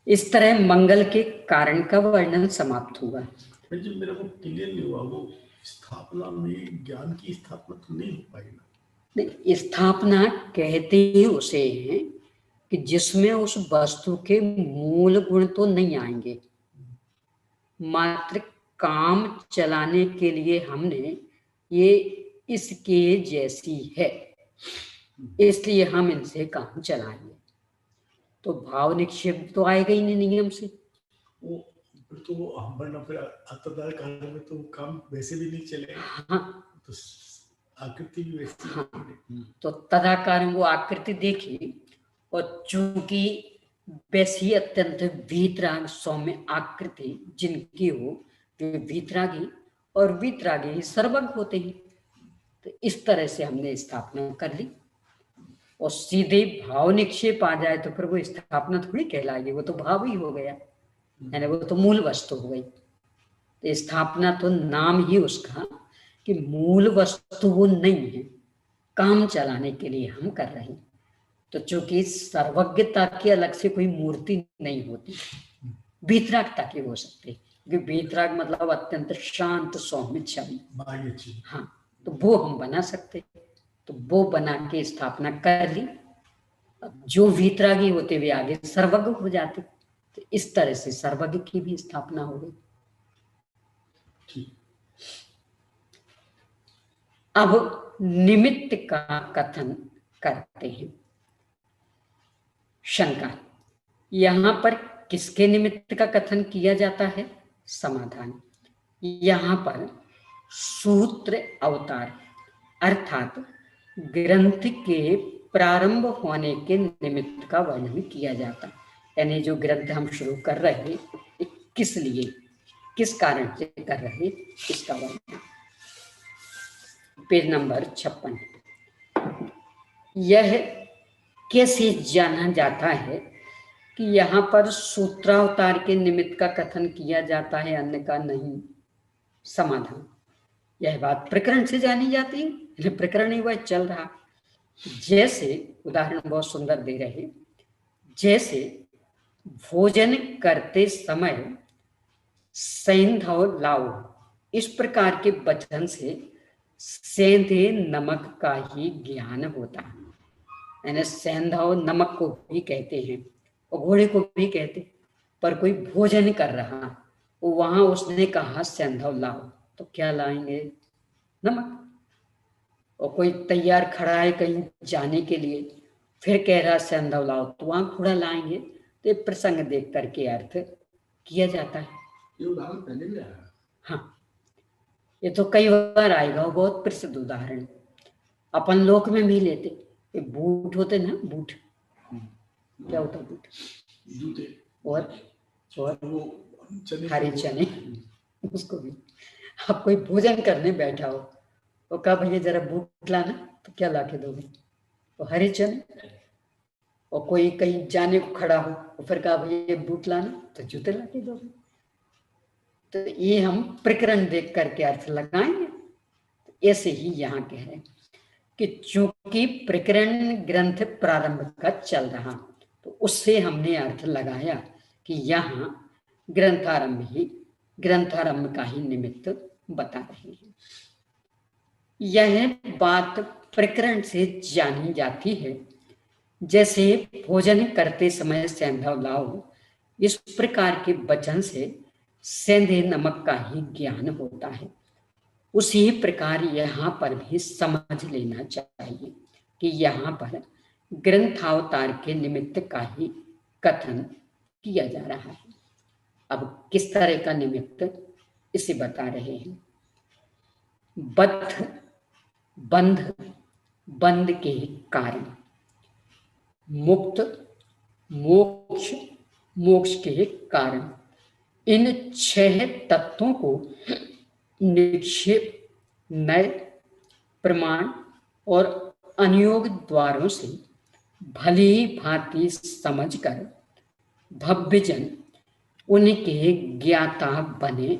इस तरह मंगल के कारण का वर्णन समाप्त हुआ। जो मेरे को क्लियर नहीं हुआ, वो स्थापना में ज्ञान की स्थापना तो नहीं हो पाई ना? नहीं, स्थापना कहते ही उसे हैं कि जिसमें उस वस्तु के मूल गुण तो नहीं आएंगे, मात्र काम चलाने के लिए हमने ये इसके जैसी है, इसलिए हम इनसे काम चलाएंगे। तो भाव निक्षेप तो आएगा ही नहीं नियम से। वो तो वरना फिर अतदार कार्य में तो काम वैसे भी नहीं चलेगा। हाँ, तो आकृति भी वैसी। हाँ, तो तदाकार वो आकृति देखी, और चूंकि वैसी अत्यंत वीतराग सौम्य आकृति जिनकी हो, वे वीतरागी, और वीतरागी ही सर्वज्ञ होते हैं। तो इस तरह से हमने स्थापना कर ली, और सीधे भाव निक्षेप आ जाए तो फिर वो स्थापना थोड़ी कहलाएगी, वो तो भाव ही हो गया, यानी वो तो मूल वस्तु हो गई। तो स्थापना तो नाम ही उसका कि मूल वस्तु वो नहीं है, काम चलाने के लिए हम कर रहे हैं। तो चूंकि सर्वज्ञता की अलग से कोई मूर्ति नहीं होती, वीतरागता की हो सकती है, क्योंकि वीतराग मतलब अत्यंत शांत सौम्य छवि। हाँ, तो वो हम बना सकते, तो वो बना के स्थापना कर ली। अब जो वीतरागी होते वे आगे सर्वज्ञ हो जाते, तो इस तरह से सर्वज्ञ की भी स्थापना हो गई। अब निमित्त का कथन करते हैं। शंका, यहां पर किसके निमित्त का कथन किया जाता है? समाधान, यहां पर सूत्र अवतार अर्थात ग्रंथ के प्रारंभ होने के निमित्त का वर्णन किया जाता है। यानी जो ग्रंथ हम शुरू कर रहे हैं, किस लिए, किस कारण से कर रहे, इसका वर्णन। Page number 56। यह कैसे जाना जाता है कि यहाँ पर सूत्रावतार के निमित्त का कथन किया जाता है, अन्य का नहीं? समाधान, यह बात प्रकरण से जानी जाती है, प्रकरण ही वह चल रहा। जैसे उदाहरण बहुत सुंदर दे रहे, जैसे भोजन करते समय सेंधव लाओ, इस प्रकार के वचन से सेंधे नमक का ही ज्ञान होता है। यानी सेंधव नमक को भी कहते हैं और घोड़े को भी कहते, पर कोई भोजन कर रहा, वहां उसने कहा सेंधव लाओ, तो क्या लाएंगे? नमक। और कोई तैयार खड़ा है कहीं जाने के लिए, फिर कह रहा सेंधव लाओ, तो वहां घोड़ा लाएंगे। तो ये प्रसंग देख करके अर्थ किया जाता है। ये उदाहरण पहले भी आया। हाँ, ये तो कई बार आएगा, बहुत प्रसिद्ध उदाहरण। अपन लोक में भी लेते, ये बूट होते ना, बूट, क्या होता बूट? जूते। और वो चने, हरे चने, उसको भी। आप कोई भोजन करने बैठा हो, वो कहा भैया जरा बूट लाना, तो क्या ला के दोगे? तो हरे चने। और कोई कहीं जाने को खड़ा हो, तो फिर कहा भैया बूट लाना, तो जूते ला के दोगे। तो ये हम प्रकरण देख करके अर्थ लगाएंगे। ऐसे ही यहाँ कह रहे हैं कि चूंकि प्रकरण ग्रंथ प्रारंभ का चल रहा, तो उससे हमने अर्थ लगाया कि यहाँ ग्रंथारंभ का ही निमित्त बता रहे हैं। यह बात प्रकरण से जानी जाती है, जैसे भोजन करते समय सेंधा लाओ, इस प्रकार के वचन से सेंधे नमक का ही ज्ञान होता है। उसी प्रकार यहाँ पर भी समझ लेना चाहिए कि यहाँ पर ग्रंथावतार के निमित्त का ही कथन किया जा रहा है। अब किस तरह का निमित्त, इसे बता रहे हैं। बंध के कारण, मुक्त मोक्ष के कारण, इन 6 तत्वों को निक्षेप, नय, प्रमाण और अनुयोग द्वारों से भली भांति समझकर भव्यजन उनके ज्ञाता बने।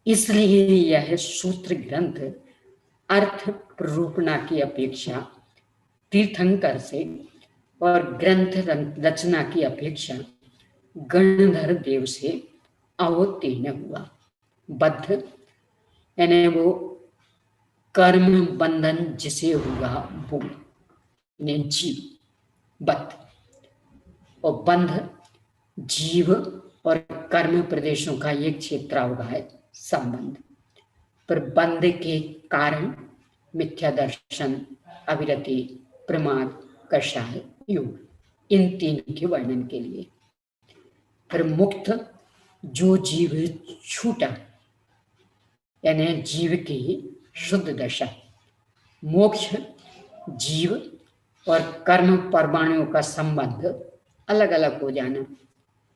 इसलिए यह सूत्र ग्रंथ अर्थ रूपणा की अपेक्षा तीर्थंकर से और ग्रंथ रचना की अपेक्षा गणधर देव से अवतीर्ण हुआ। बद्ध यानी वो कर्म बंधन जिसे हुआ वो जीव, बद्ध, और बंध जीव और कर्म प्रदेशों का एक क्षेत्र होगा है संबंध। पर बंध के कारण मिथ्या दर्शन, अविरति, प्रमाद, कषाय, योग, इन 3 के वर्णन के लिए। फिर मुक्त, जो जीव छूटा यानी जीव की शुद्ध दशा। मोक्ष, जीव और कर्म परमाणुओं का संबंध अलग अलग हो जाना,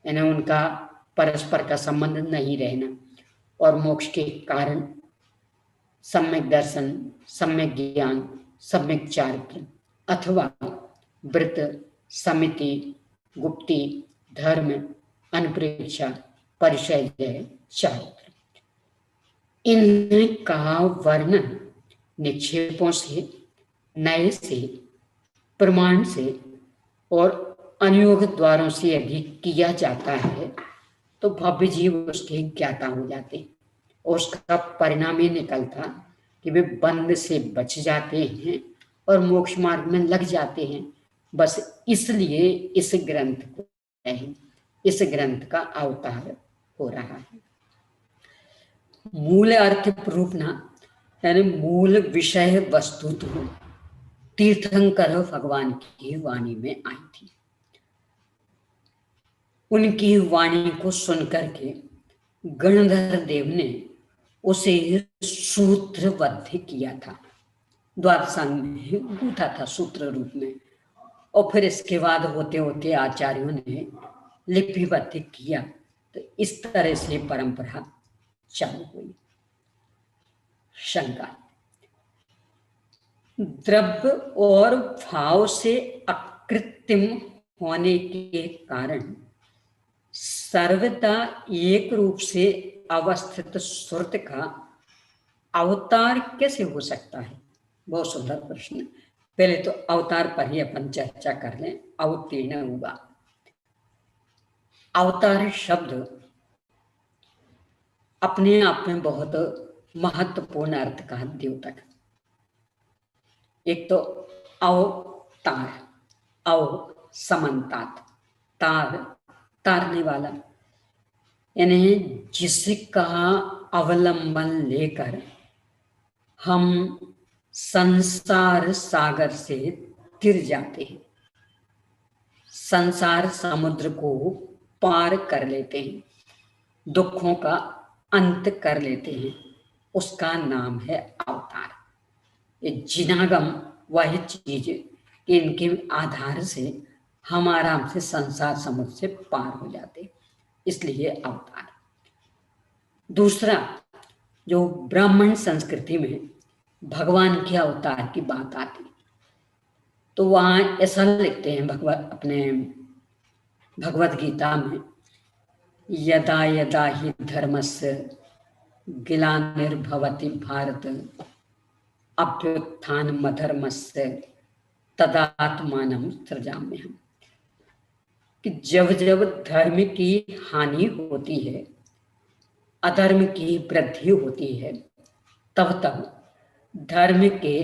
यानी उनका परस्पर का संबंध नहीं रहना। और मोक्ष के कारण सम्यक दर्शन, सम्यक ज्ञान, सम्यक चारित्र अथवा व्रत, समिति, गुप्ति, धर्म, अनपरीक्षा, परिचय, चारित्र, इनका वर्णन निक्षेपों से, नय से, प्रमाण से और अनुयोग द्वारों से यदि किया जाता है तो भव्य जीव उसके ज्ञाता हो जाते, और उसका परिणाम ये निकलता कि वे बंध से बच जाते हैं और मोक्ष मार्ग में लग जाते हैं। बस इसलिए इस ग्रंथ का अवतार हो रहा है। मूल अर्थ रूपना यानी मूल विषय वस्तु तो तीर्थंकर भगवान की वाणी में आई थी। उनकी वाणी को सुनकर के गणधर देव ने उसे सूत्रबद्ध किया था, द्वादशांग में गूंथा था सूत्र रूप में, और फिर इसके बाद होते होते आचार्यों ने लिपिबद्ध किया। तो इस तरह से परंपरा चालू हुई। शंका, द्रव्य और भाव से अकृत्रिम होने के कारण सर्वदा एक रूप से अवस्थित सुरत का अवतार कैसे हो सकता है? बहुत सुंदर प्रश्न। पहले तो अवतार पर ही अपन चर्चा कर लें। अवतीर्ण हुआ, अवतार शब्द अपने आप में बहुत महत्वपूर्ण अर्थ का द्योतक। एक तो अवतार, अव समन्तात, तार तारने वाला, यानी जिसका अवलंबन लेकर हम संसार सागर से तिर जाते हैं, संसार समुद्र को पार कर लेते हैं, दुखों का अंत कर लेते हैं, उसका नाम है अवतार। ये जिनागम वह चीज इनके आधार से हम आराम से संसार समुद्र से पार हो जाते, इसलिए अवतार। दूसरा, जो ब्राह्मण संस्कृति में भगवान के अवतार की बात आती, तो वहाँ ऐसा लिखते हैं अपने भगवत गीता में, यदा यदा हि धर्मस्य ग्लानिर्भवति भारत अभ्युत्थानम् अधर्मस्य तदात्मानं सृजाम्यहम्, कि जब जब धर्म की हानि होती है, अधर्म की वृद्धि होती है, तब तब धर्म के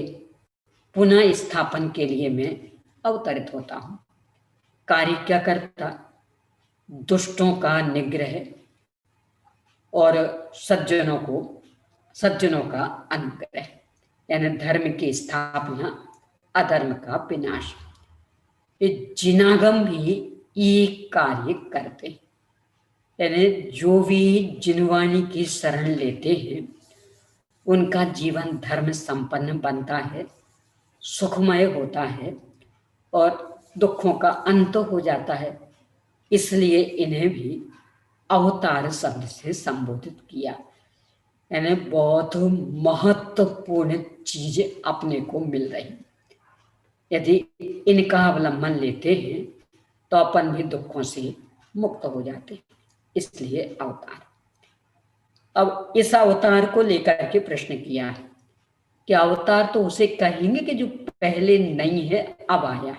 पुनः स्थापन के लिए मैं अवतरित होता हूँ। कार्य क्या करता? दुष्टों का निग्रह और सज्जनों का अनुग्रह, यानी धर्म की स्थापना, अधर्म का विनाश। ये जिनागम भी ये कार्य करते हैं, यानी जो भी जिनवाणी की शरण लेते हैं उनका जीवन धर्म संपन्न बनता है, सुखमय होता है और दुखों का अंत हो जाता है। इसलिए इन्हें भी अवतार शब्द से संबोधित किया, यानी बहुत महत्वपूर्ण चीज अपने को मिल रही। यदि इनका अवलंबन लेते हैं तो अपन भी दुखों से मुक्त हो जाते हैं, इसलिए अवतार। अब इस अवतार को लेकर के प्रश्न किया है कि अवतार तो उसे कहेंगे कि जो पहले नहीं है अब आया।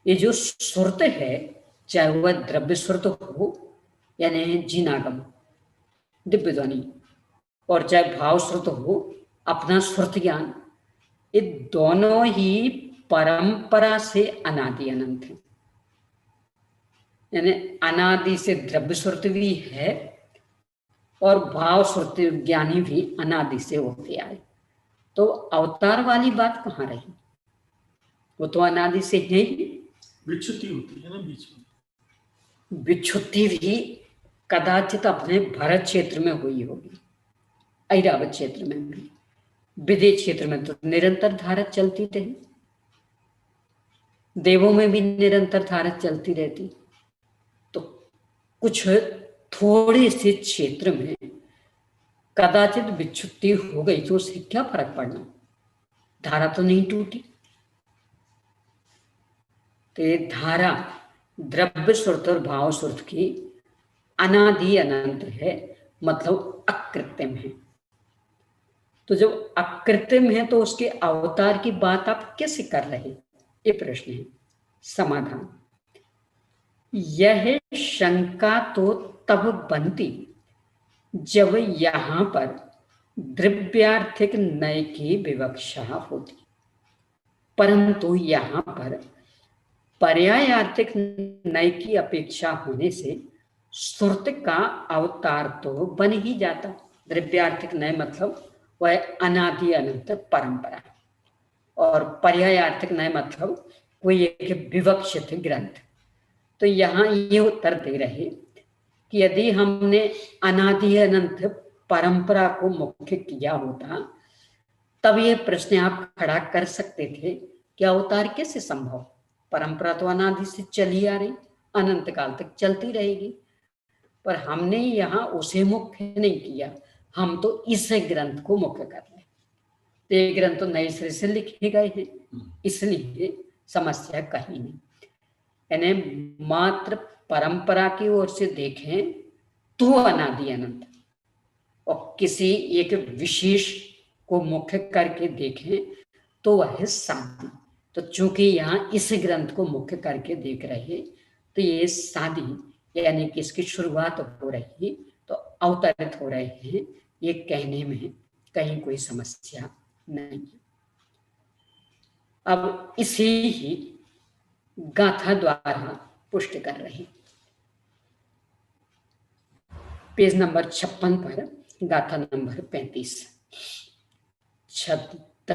ये जो सुरत है, चाहे वह द्रव्य सुरत हो यानी जिनागम दिव्य ध्वनि, और चाहे भाव सुरत हो अपना सुरत ज्ञान, ये दोनों ही परंपरा से अनादि अनंत है। यानी अनादि से द्रव्य सुरत भी है और भाव सुरत ज्ञानी भी अनादि से होते आए। तो अवतार वाली बात कहाँ रही? वो तो अनादि से है ही। विच्छुति होती है ना बीच में। विच्छुति भी कदाचित अपने भरत क्षेत्र में हुई होगी, ऐरावत क्षेत्र में भी, विदेश क्षेत्र में तो निरंतर धारा चलती रही, देवों में भी निरंतर धारा चलती रहती। तो कुछ थोड़े से क्षेत्र में कदाचित विच्छुति हो गई तो उससे क्या फर्क पड़ना, धारा तो नहीं टूटी। तो ये धारा द्रव्य सुरत और भाव सुरत की अनादि अनंत है, मतलब अकृत्रिम है। तो जब अकृत्रिम है तो उसके अवतार की बात आप कैसे कर रहे, ये प्रश्न है। समाधान, यह शंका तो तब बनती जब यहां पर द्रव्यार्थिक नय की विवक्षा होती, परंतु यहां पर पर्यायार्थिक नय की अपेक्षा होने से सुरत का अवतार तो बन ही जाता। द्रव्यार्थिक नय मतलब वह अनादि अनंत परंपरा, और पर्यायार्थिक नय मतलब कोई एक विवक्षित ग्रंथ। तो यहाँ ये उत्तर दे रहे कि यदि हमने अनादि अनंत परंपरा को मुख्य किया होता तब ये प्रश्न आप खड़ा कर सकते थे कि अवतार कैसे संभव, परंपरा तो अनादि से चली आ रही, अनंत काल तक चलती रहेगी। पर हमने यहाँ उसे मुख्य नहीं किया, हम तो इस ग्रंथ को मुख्य कर रहे। तो ये ग्रंथ तो नए सिरे से लिखे गए हैं, इसलिए समस्या कहीं नहीं। यानी मात्र परंपरा की ओर से देखें तो अनादि अनंत, और किसी एक विशेष को मुख्य करके देखें तो वह सादी। तो चूंकि यहाँ इस ग्रंथ को मुख्य करके देख रहे तो ये सादी यानी कि इसकी शुरुआत हो रही, तो अवतरित हो रहे हैं, ये कहने में कहीं कोई समस्या नहीं। अब इसी ही गाथा द्वारा पुष्ट कर रहे, पेज नंबर 56 पर गाथा नंबर 35। छत्तपिणोपयथे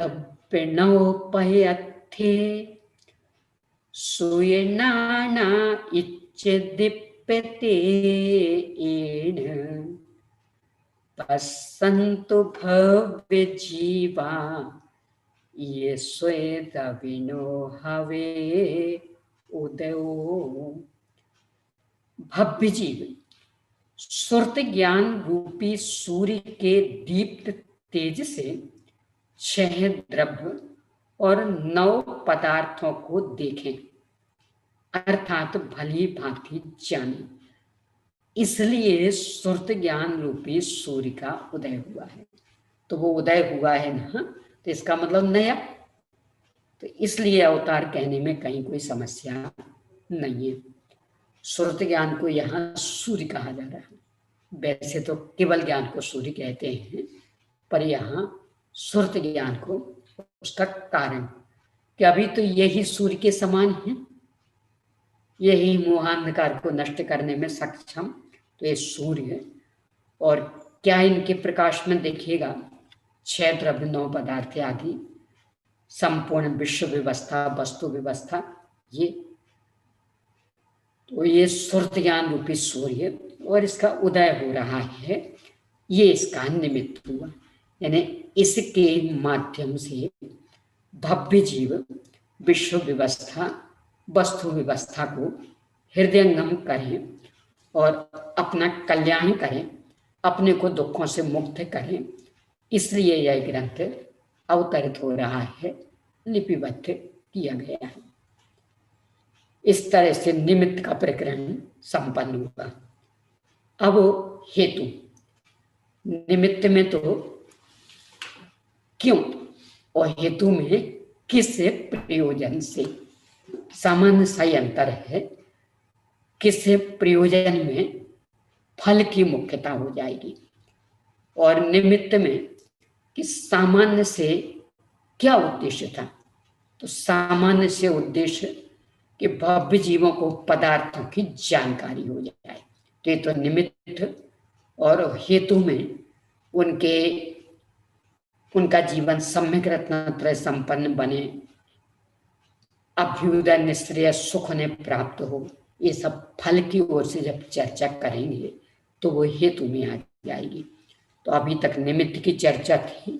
सुयनाना इच्छदीप्यते एण पश्यन्तु भव्य जीवा ये स्वेदविनो हवे उदयो। भव्य जीव सुरत ज्ञान रूपी सूर्य के दीप्त तेज से 6 द्रव्य और 9 पदार्थों को देखें, अर्थात भली भांति जाने। इसलिए सुरत ज्ञान रूपी सूर्य का उदय हुआ है। तो वो उदय हुआ है ना, तो इसका मतलब नया, तो इसलिए अवतार कहने में कहीं कोई समस्या नहीं है। सुरत ज्ञान को यहाँ सूर्य कहा जा रहा है। वैसे तो केवल ज्ञान को सूर्य कहते हैं, पर यहाँ सुरत ज्ञान को उसका कारण कि अभी तो यही सूर्य के समान है, यही मोहांधकार को नष्ट करने में सक्षम तो ये सूर्य है। और क्या इनके प्रकाश में देखिएगा 6 द्रव्य 9 पदार्थ आदि संपूर्ण विश्व व्यवस्था वस्तु व्यवस्था, ये तो ये सुरत ज्ञान रूपी सूर्य और इसका उदय हो रहा है, ये इसका निमित्त हुआ। यानी इसके माध्यम से भव्य जीव विश्व व्यवस्था वस्तु व्यवस्था को हृदयंगम करें और अपना कल्याण करें, अपने को दुखों से मुक्त करें। इसलिए यह ग्रंथ अवतरित हो रहा है, लिपिबद्ध किया गया है। इस तरह से निमित्त का प्रकरण संपन्न हुआ। अब हेतु, निमित्त में तो क्यों और हेतु में किस प्रयोजन से, सामान्य सा अंतर है। किस प्रयोजन में फल की मुख्यता हो जाएगी और निमित्त में कि सामान्य से क्या उद्देश्य था। तो सामान्य से उद्देश्य कि भव्य जीवों को पदार्थों की जानकारी हो जाए, तो ये तो निमित्त। और हेतु में उनका जीवन सम्यक रत्नत्रय संपन्न बने, अभ्युदय निश्रेय सुख उन्हें प्राप्त हो, ये सब फल की ओर से जब चर्चा करेंगे तो वो हेतु में आ जाएगी। तो अभी तक निमित्त की चर्चा थी,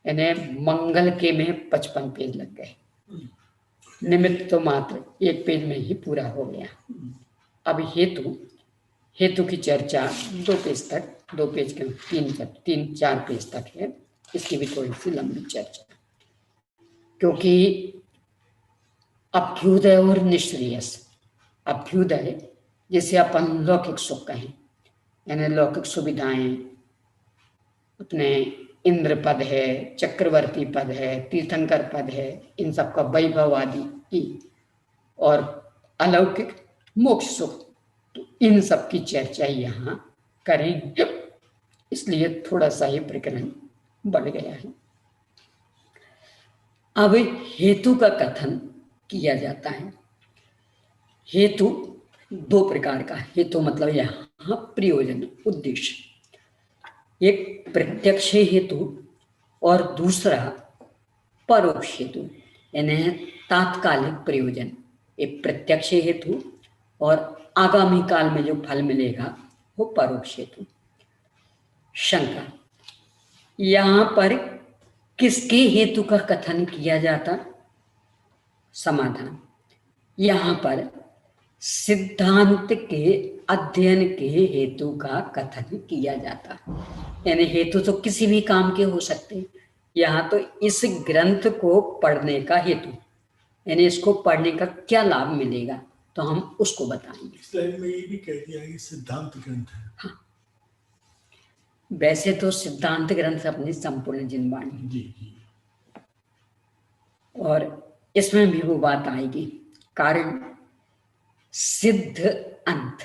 यानी मंगल के में 55 पेज लग गए, निमित्त तो मात्र 1 पेज में ही पूरा हो गया। अब हेतु की चर्चा 2 पेज तक, 2 पेज के 3-4 पेज तक है। इसकी भी थोड़ी सी लंबी चर्चा, क्योंकि अभ्युदय और निश्रेयस, अभ्युदय जैसे अपन लौकिक सुख कहें, यानी लौकिक सुविधाएं, अपने इंद्र पद है, चक्रवर्ती पद है, तीर्थंकर पद है, इन सब का वैभव आदि की, और अलौकिक मोक्ष सुख, तो इन सब की चर्चा यहाँ करेंगे। इसलिए थोड़ा सा ये प्रकरण बढ़ गया है। अब हेतु का कथन किया जाता है। हेतु 2 प्रकार का, हेतु मतलब यहाँ प्रयोजन उद्देश्य। एक प्रत्यक्ष हेतु और दूसरा परोक्ष हेतु, यानी तात्कालिक प्रयोजन। एक प्रत्यक्ष हेतु और आगामी काल में जो फल मिलेगा वो परोक्ष हेतु। शंका, यहाँ पर किसके हेतु का कथन किया जाता? समाधान, यहाँ पर सिद्धांत के अध्ययन के हेतु का कथन किया जाता। यानी हेतु तो किसी भी काम के हो सकते, यहाँ तो इस ग्रंथ को पढ़ने का हेतु, यानी इसको पढ़ने का क्या लाभ मिलेगा, तो हम उसको बताएंगे। स्लाइड में ये भी कह दिया कि सिद्धांत ग्रंथ है। हाँ, वैसे तो सिद्धांत ग्रंथ अपनी संपूर्ण जिनवाणी जी। और इसमें भी वो बात आएगी, कारण सिद्ध अंत,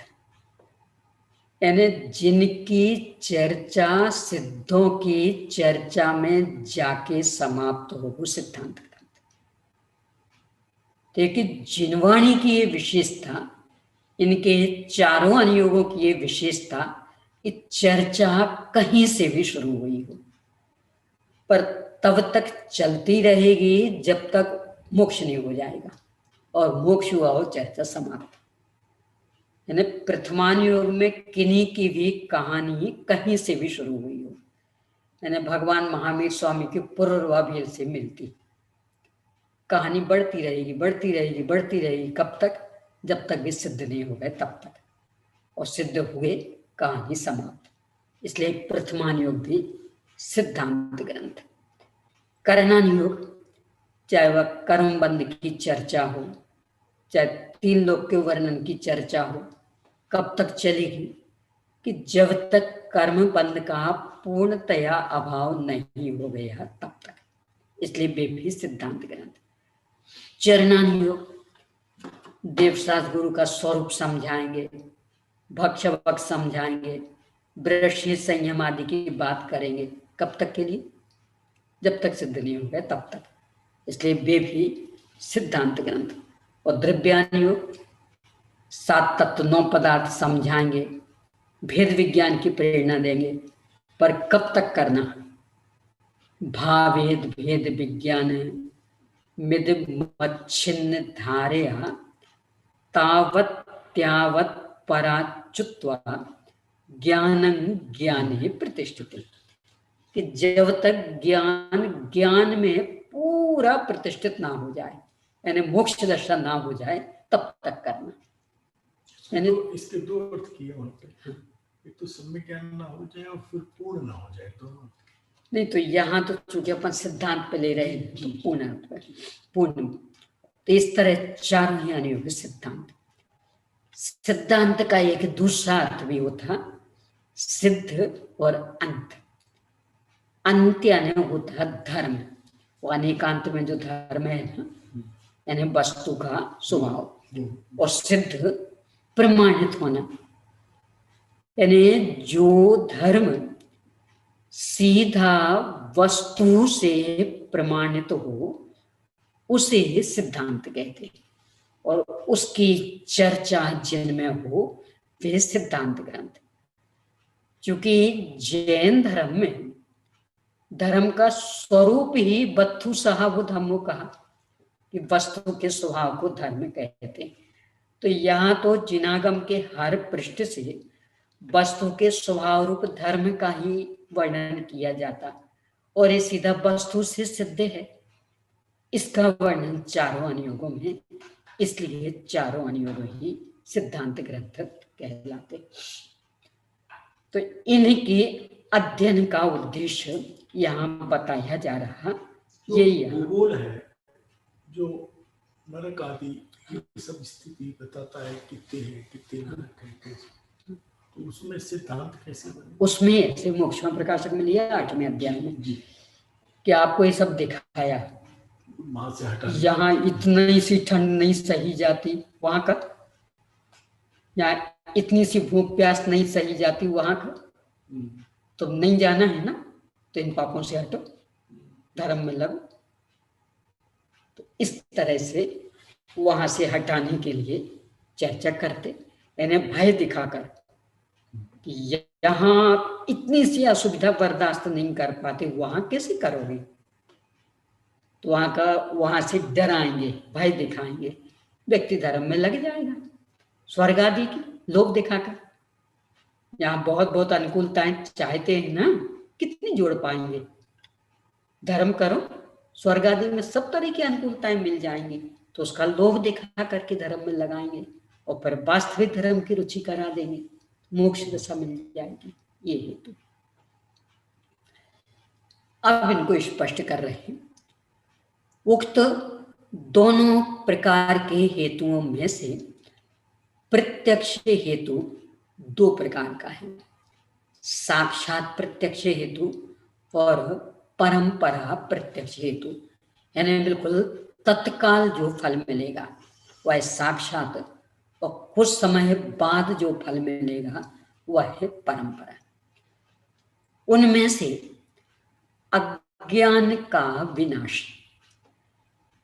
यानी जिनकी चर्चा सिद्धों की चर्चा में जाके समाप्त हो वो सिद्धांत ग्रंथ। लेकिन जिनवाणी की ये विशेषता, इनके चारों अनुयोगों की ये विशेषता, कि चर्चा कहीं से भी शुरू हुई हो पर तब तक चलती रहेगी जब तक मोक्ष नहीं हो जाएगा, और मोक्ष हुआ हो चर्चा समाप्त। यानी प्रथमान योग में किन्हीं की भी कहानी कहीं से भी शुरू हुई हो, यानी भगवान महावीर स्वामी की पूर्वाभिल से मिलती कहानी बढ़ती रहेगी बढ़ती रहेगी बढ़ती रहेगी, कब तक? जब तक भी सिद्ध नहीं हो गए तब तक। और सिद्ध हुए कहानी समाप्त। इसलिए प्रथमान योग भी सिद्धांत ग्रंथ। करणान योग, चाहे वह कर्म बंध की चर्चा हो, चाहे 3 लोक के वर्णन की चर्चा हो, कब तक चलेगी कि जब तक कर्म बंध का पूर्णतया अभाव नहीं हो गया तब तक। इसलिए वे भी सिद्धांत ग्रंथ। चरणान योग, देवशास्त्र गुरु का स्वरूप समझाएंगे, भक्षवक समझाएंगे, वृषि संयम आदि की बात करेंगे। कब तक के लिए? जब तक सिद्ध नहीं हो गए तब तक। इसलिए वे भी सिद्धांत ग्रंथ। और द्रव्यान योग, 7 तत्व 9 पदार्थ समझाएंगे, भेद विज्ञान की प्रेरणा देंगे। पर कब तक करना? भावेद भेद विज्ञान मिद मच्छिन्न धारया तावत त्यावत पराच्युत्वा ज्ञानं ज्ञाने प्रतिष्ठित। कि जब तक ज्ञान में पूरा प्रतिष्ठित ना हो जाए, यानी मोक्ष दशा ना हो जाए, तब तक करना। यानी तो इसके 2 अर्थ किए वहां पे, एक तो सम्यक ज्ञान ना हो जाए और फिर पूर्ण ना हो जाए, दोनों। नहीं, तो यहाँ तो चूंकि अपन सिद्धांत पे ले रहे हैं तो पूर्ण। तो इस तरह 4 ही आने होंगे सिद्धांत। सिद्धांत का एक दूसरा अर्थ भी होता सिद्ध और अंत। अंत यानी होता धर्म, वो अनेकांत में जो धर्म है ना, यानी वस्तु का स्वभाव। और सिद्ध प्रमाणित होना, यानी जो धर्म सीधा वस्तु से प्रमाणित हो उसे सिद्धांत कहते हैं। और उसकी चर्चा जिनमें हो वे सिद्धांत ग्रंथ। क्योंकि जैन धर्म में धर्म का स्वरूप ही वस्तु स्वभाव धर्मो कहा, कि वस्तु के स्वभाव को धर्म कहते हैं। तो यहाँ तो जिनागम के हर पृष्ठ से वस्तु के स्वभाव रूप धर्म का ही वर्णन किया जाता, और ये सीधा वस्तु से सिद्ध है। इसका वर्णन 4 अनुयोगों में, इसलिए 4 अनुयोग ही सिद्धांत ग्रंथ कहलाते। तो इनके अध्ययन का उद्देश्य यहाँ बताया जा रहा। ये भूगोल है जो नरक आदि ये सब स्थिति बताता है, कितने हैं कितने नरक है, तो उसमें सिद्धांत कैसे बने? उसमें ऐसे मोक्ष प्रकाशक में लिया 8वें अध्याय में कि आपको ये सब दिखाया। वहां से हटा, यहाँ इतनी सी ठंड नहीं सही जाती, वहां का, यहाँ इतनी सी भूख प्यास नहीं सही जाती, वहां का तो नहीं जाना है ना, तो इन पापों से हटो, धर्म में लगो। तो इस तरह से वहां से हटाने के लिए चर्चा करते, यानी भय दिखाकर कि यहाँ इतनी सी असुविधा बर्दाश्त नहीं कर पाते, वहां कैसे करोगे? तो वहां से डराएंगे, भय दिखाएंगे, व्यक्ति धर्म में लग जाएगा स्वर्ग आदि की लोभ दिखाकर। यहाँ बहुत बहुत अनुकूलताएं चाहते हैं ना, कितनी जोड़ पाएंगे? धर्म करो, स्वर्ग आदि में सब तरह की अनुकूलताएं मिल जाएंगी, तो उसका लोभ दिखा करके धर्म में लगाएंगे और फिर वास्तविक धर्म की रुचि करा देंगे, मोक्ष दशा मिल जाएगी। ये हेतु अब इनको स्पष्ट कर रहे हैं। उक्त दोनों प्रकार के हेतुओं में से प्रत्यक्ष हेतु 2 प्रकार का है, साक्षात प्रत्यक्ष हेतु और परंपरा प्रत्यक्ष हेतु। यानी बिल्कुल तत्काल जो फल मिलेगा वह साक्षात, और कुछ समय बाद जो फल मिलेगा वह है परंपरा। उनमें से अज्ञान का विनाश,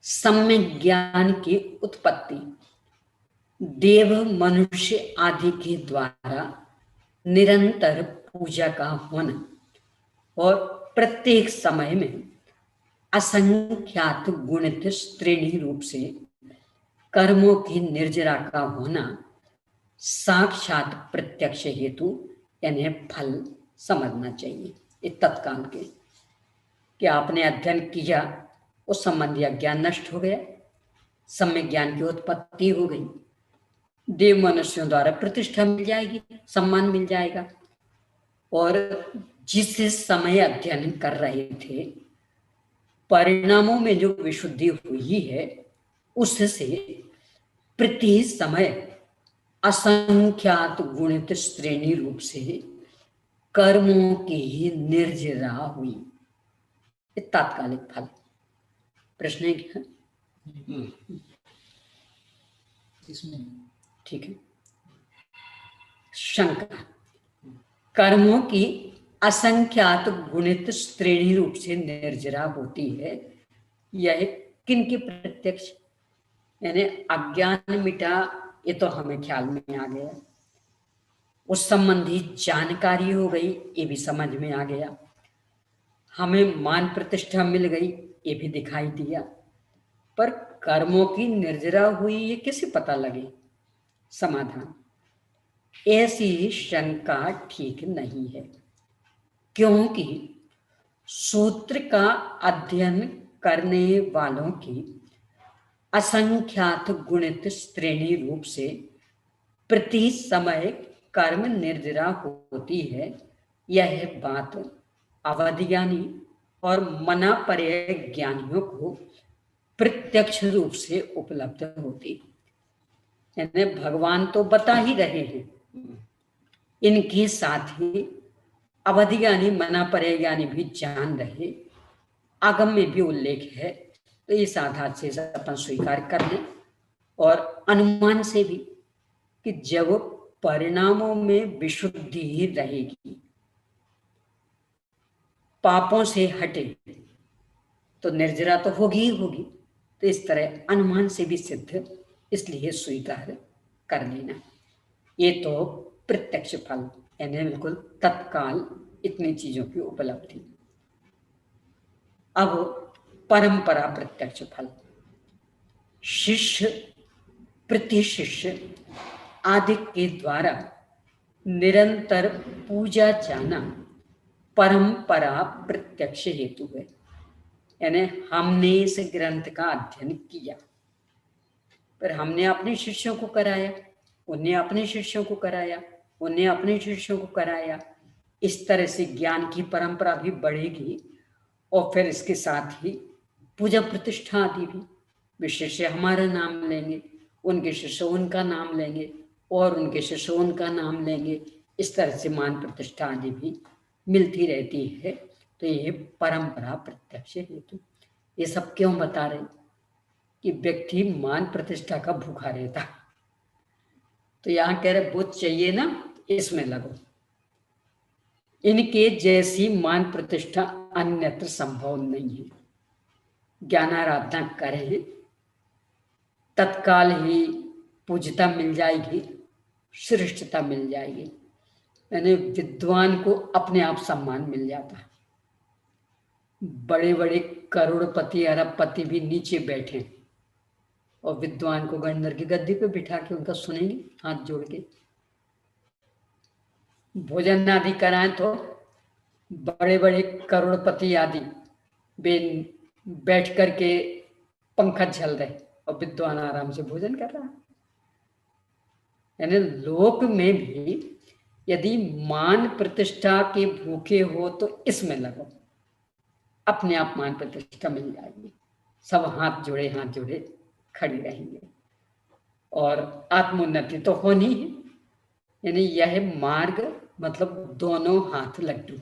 सम्यक ज्ञान की उत्पत्ति, देव मनुष्य आदि के द्वारा निरंतर पूजा का होना, और प्रत्येक समय में असंख्यात गुणित श्रेणी रूप से कर्मों की निर्जरा का होना साक्षात प्रत्यक्ष हेतु, यानी फल समझना चाहिए। ये तत्काल के कि आपने अध्ययन किया, उस संबंधी अज्ञान नष्ट हो गया, सम्यक ज्ञान की उत्पत्ति हो गई, देव मनुष्यों द्वारा प्रतिष्ठा मिल जाएगी, सम्मान मिल जाएगा। और जिस समय अध्ययन कर रहे थे, परिणामों में जो विशुद्धि हुई है, उससे प्रति समय असंख्यात गुणित श्रेणी रूप से कर्मों की निर्जरा हुई। ये तात्कालिक फल। प्रश्न है क्या? इसमें ठीक है। शंका, कर्मों की असंख्यात गुणित श्रेणी रूप से निर्जरा होती है, यह किनकी प्रत्यक्ष? यानी अज्ञान मिटा, ये तो हमें ख्याल में आ गया, उस संबंधी जानकारी हो गई, ये भी समझ में आ गया, हमें मान प्रतिष्ठा मिल गई, ये भी दिखाई दिया, पर कर्मों की निर्जरा हुई ये कैसे पता लगे? समाधान, ऐसी शंका ठीक नहीं है, क्योंकि सूत्र का अध्ययन करने वालों की असंख्यात गुणित श्रेणी रूप से प्रति समय कर्म निर्जरा होती है, यह बात अवधिज्ञानी और मनापर्य ज्ञानियों को प्रत्यक्ष रूप से उपलब्ध होती। यानी भगवान तो बता ही रहे हैं, इनके साथ ही अवधिज्ञानी मनापर्य ज्ञानी भी जान रहे, आगम में भी उल्लेख है, तो इस आधार से अपन स्वीकार कर लें, और अनुमान से भी कि जब परिणामों में विशुद्धि ही रहेगी, पापों से हटे, तो निर्जरा तो होगी ही होगी। तो इस तरह अनुमान से भी सिद्ध, इसलिए स्वीकार कर लेना। ये तो प्रत्यक्ष फल, यानी बिल्कुल तत्काल इतनी चीजों की उपलब्धि। अब परंपरा प्रत्यक्ष फल, शिष्य प्रति शिष्य आदि के द्वारा निरंतर पूजा जाना परंपरा प्रत्यक्ष हेतु है। यानी हमने इस ग्रंथ का अध्ययन किया, पर हमने अपने शिष्यों को कराया, उन्हें अपने शिष्यों को कराया, उन्हें अपने शिष्यों को कराया, इस तरह से ज्ञान की परंपरा भी बढ़ेगी, और फिर इसके साथ ही पूजा प्रतिष्ठा आदि भी, वे शिष्य हमारा नाम लेंगे, उनके शिष्य उनका नाम लेंगे, और उनके शिष्य उनका नाम लेंगे, इस तरह से मान प्रतिष्ठा आदि भी मिलती रहती है। तो ये परंपरा प्रत्यक्ष हेतु। ये सब क्यों बता रहे? कि व्यक्ति मान प्रतिष्ठा का भूखा रहता, तो यहाँ कह रहे बुद्ध चाहिए ना, इसमें लगो, इनके जैसी मान प्रतिष्ठा अन्यत्र संभव नहीं है। ज्ञानाराधना करें, तत्काल ही पूज्यता मिल जाएगी, श्रेष्ठता मिल जाएगी, यानी विद्वान को अपने आप सम्मान मिल जाता है। बड़े बड़े करोड़पति अरबपति भी नीचे बैठे और विद्वान को गवर्नर की गद्दी पे बिठा के उनका सुनेंगे हाथ जोड़ के, भोजन आदि कराएं तो बड़े बड़े करोड़पति आदि बैठ करके पंखा झल रहे और विद्वान आराम से भोजन कर रहा है। यानी लोक में भी यदि मान प्रतिष्ठा के भूखे हो तो इसमें लगो, अपने आप मान प्रतिष्ठा मिल जाएगी, सब हाथ जोड़े खड़ी रहेंगे, और आत्मोन्नति तो होनी है। यानी यह मार्ग मतलब दोनों हाथ लड्डू,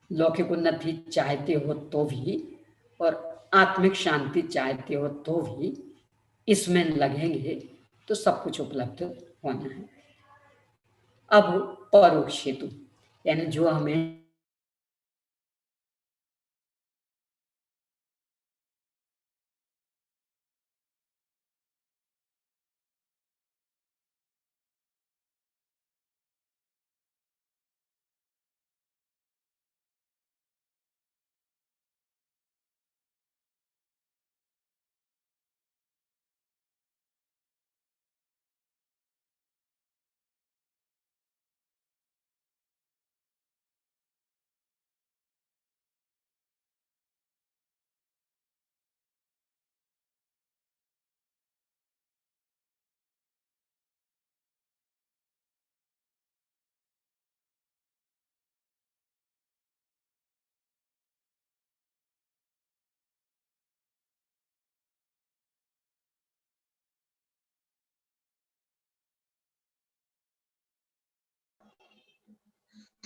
लौकिक उन्नति चाहते हो तो भी और आत्मिक शांति चाहते हो तो भी इसमें लगेंगे तो सब कुछ उपलब्ध होना है। अब परोक्ष हेतु, यानी जो हमें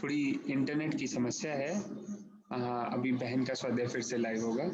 थोड़ी इंटरनेट की समस्या है। अभी बहन का स्वाध्याय फिर से लाइव होगा।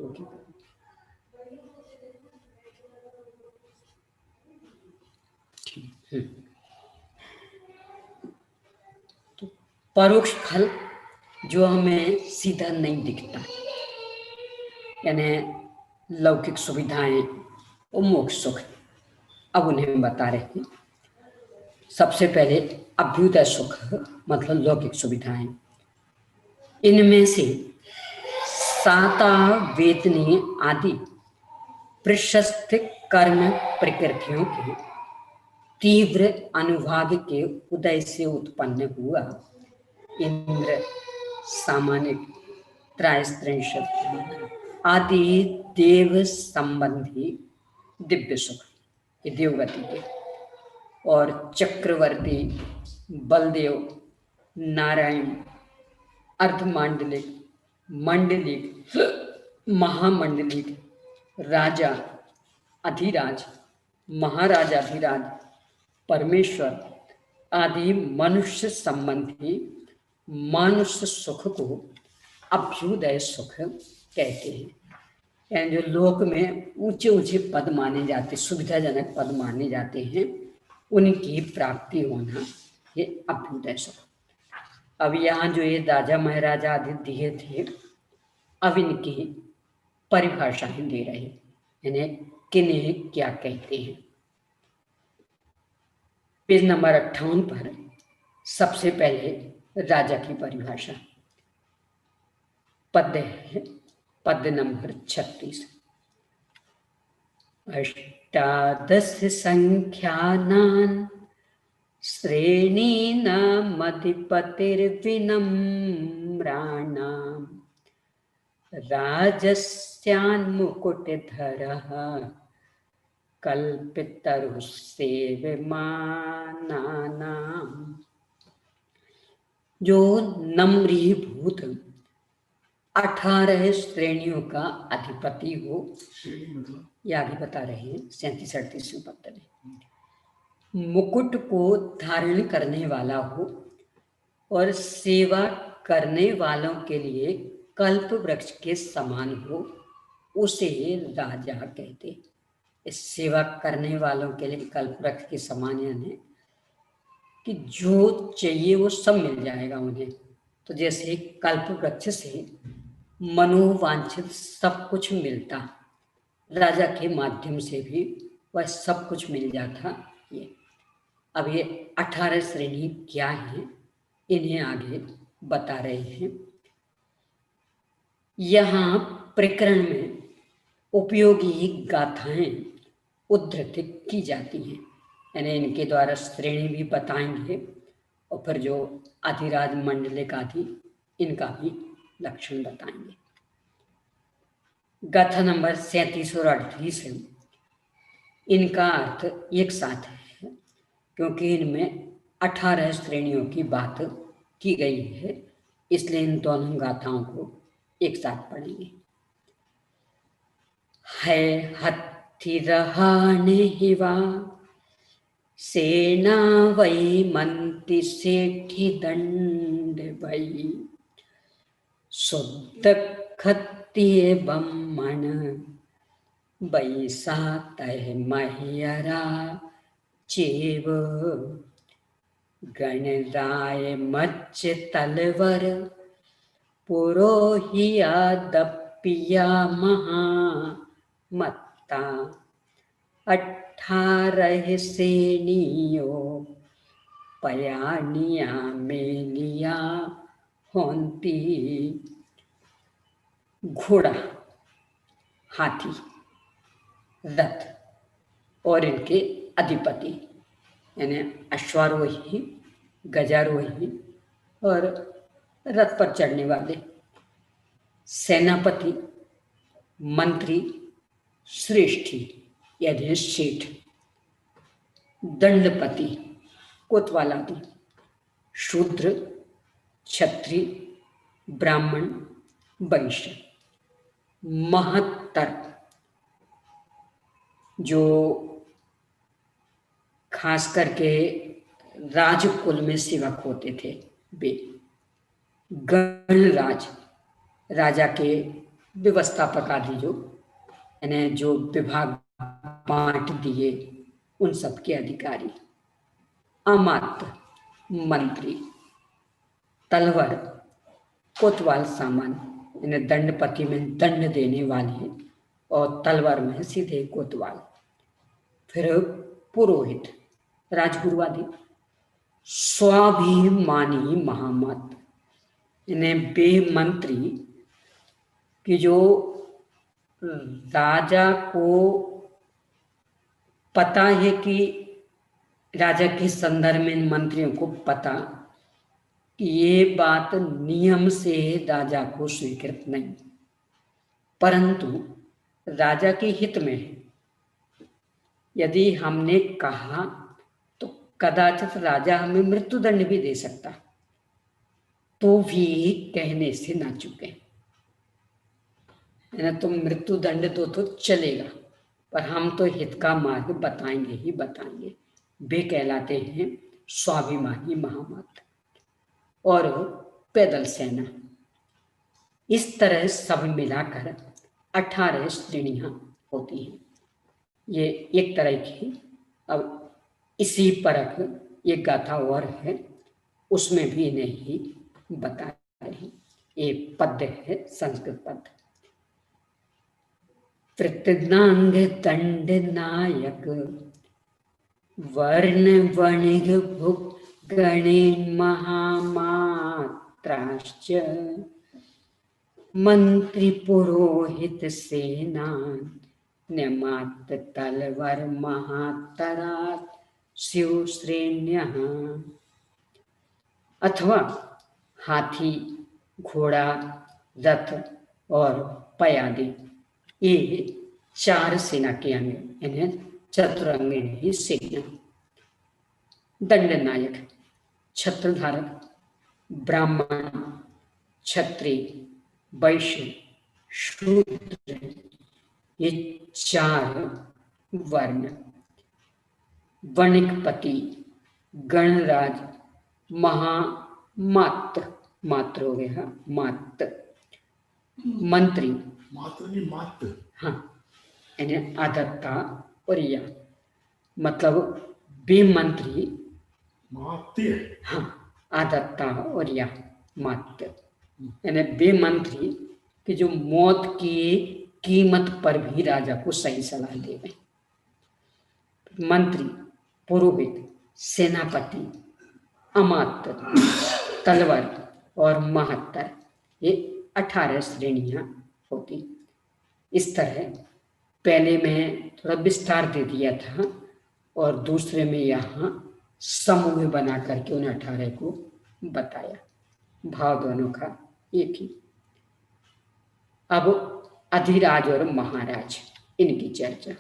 ओके। तो परोक्ष फल जो हमें सीधा नहीं दिखता, यानी लौकिक सुविधाएं और मोक्ष सुख, अब उन्हें बता रहे हैं। सबसे पहले अभ्युदय सुख मतलब लौकिक सुविधाएं, इनमें से साता वेदनी आदि प्रशस्त कर्म प्रकृतियों के तीव्र अनुभाग के उदय से उत्पन्न हुआ इंद्र, सामान्य, त्रैस्त्रिंशत् आदि देव संबंधी दिव्य सुख, ये देवगति के, और चक्रवर्ती, बलदेव, नारायण, अर्धमांडलिक, मंडलिक, महामंडलिक, राजा, अधिराज, महाराजाधिराज, परमेश्वर आदि मनुष्य संबंधी मानुष सुख को अभ्युदय सुख कहते हैं। यानी जो लोक में ऊंचे ऊंचे पद माने जाते, सुविधाजनक पद माने जाते हैं, उनकी प्राप्ति होना ये अभ्युदय सुख। अब यहाँ जो ये राजा महाराजा आदि दिए थे, अब इनकी परिभाषाएं दे रहे हैं, यानी किन्हें क्या कहते हैं। पेज नंबर 58 पर सबसे पहले राजा की परिभाषा, पद है पद नंबर 36। अष्टादश संख्यानां श्रेणीनामधिपतिर्विनम्राणां राजस्यान्मुकुटधरः कल्पितरुसेव्यमानानां। जो नम्रीभूत 18 श्रेणियों का अधिपति हो, यह भी बता रहे हैं 37-38वें पद में, मुकुट को धारण करने वाला हो और सेवा करने वालों के लिए कल्प वृक्ष के समान हो उसे राजा कहते। इस सेवा करने वालों के लिए कल्प वृक्ष के समान यानी कि जो चाहिए वो सब मिल जाएगा उन्हें। तो जैसे कल्प वृक्ष से मनोवांछित सब कुछ मिलता, राजा के माध्यम से भी वह सब कुछ मिल जाता। अब ये 18 श्रेणी क्या है इन्हें आगे बता रहे हैं। यहाँ प्रकरण में उपयोगी गाथाएं उद्धृत की जाती हैं, यानी इनके द्वारा श्रेणी भी बताएंगे और फिर जो अधिराज मंडलिक आदि इनका भी लक्षण बताएंगे। गाथा नंबर 37 और 38 इनका अर्थ एक साथ है, क्योंकि इनमें 18 श्रेणियों की बात की गई है, इसलिए इन दोनों गाथाओं को एक साथ पढ़ेंगे। है हत्थि रहाने हिवा सेना वही मंत्री सेठी दंड भई शुद्ध खत्तिय बम्मन बैसा तह महियरा चेव गणराय मच्च तलवर पुरोहिया दप्पिया महा मत्ता 18 सेनियो पयानिया मेलिया होंती। घोड़ा, हाथी, रथ और इनके अधिपति यानी अश्वारोही, गजारोही और रथ पर चढ़ने वाले, सेनापति, मंत्री, श्रेष्ठी यानी सेठ, दंडपति, कोतवाल आदि, शूद्र, क्षत्रिय, ब्राह्मण, वैश्य, महत्तर जो खास करके राजकुल में सेवक होते थे वे, गणराज राजा के व्यवस्थापक आदि जो यानी जो विभाग बांट दिए उन सब के अधिकारी, अमात्य मंत्री, तलवर कोतवाल सामान यानी दंडपति में दंड देने वाले और तलवार में सीधे कोतवाल, फिर पुरोहित, राजगुरु आदि, स्वाभिमानी महामत यानी वे मंत्री कि जो राजा को पता है कि राजा के संदर्भ में इन मंत्रियों को पता कि ये बात नियम से राजा को स्वीकृत नहीं, परंतु राजा के हित में है। यदि हमने कहा तो कदाचित राजा हमें मृत्युदंड भी दे सकता, तो भी कहने से ना चूके। तुम मृत्युदंड दो तो चलेगा, पर हम तो हित का मार्ग बताएंगे ही बताएंगे। वे कहलाते हैं स्वाभिमानी महामत और पैदल सेना। इस तरह सब मिलाकर 18 श्रेणियां होती हैं। ये एक तरह की। अब इसी परक एक गाथा और है, उसमें भी इन्हें ही बता रहे हैं। ये पद्य है, संस्कृत पद्य। प्रत्यनांग दंड नायक वर्ण वणिग भुग गणेन महामात्राश्च मंत्री पुरोहित सेना न्यमात तलवर महातरात शिव श्रेण्यः। अथवा हाथी, घोड़ा, रथ और पयादि, ये 4 सेना के अंग, इन्हें चतुरंगिणी सेना। दंडनायक, छत्रधारक, ब्राह्मण, क्षत्रिय, वैश्य, शूद्र, ये 4 वर्ण। वणिकपति, गणराज, महामात्र, मात्र हो गया मात्र, मंत्री, मात्र नहीं मात्र। हाँ, यानी आदत्ता और या, मतलब बे मंत्री, मात्य। हाँ, आदत्ता और या मात्य, यानी बे मंत्री कि जो मौत की कीमत पर भी राजा को सही सलाह दे गए। मंत्री, पुरोहित, सेनापति, अमात्य, तलवार और महत्तर, ये 18 श्रेणियां होती। इस तरह पहले में थोड़ा विस्तार दे दिया था और दूसरे में यहाँ समूह बना करके उन 18 को बताया। भाव दोनों का एक ही। अब अधिराज और महाराज, इनकी चर्चा।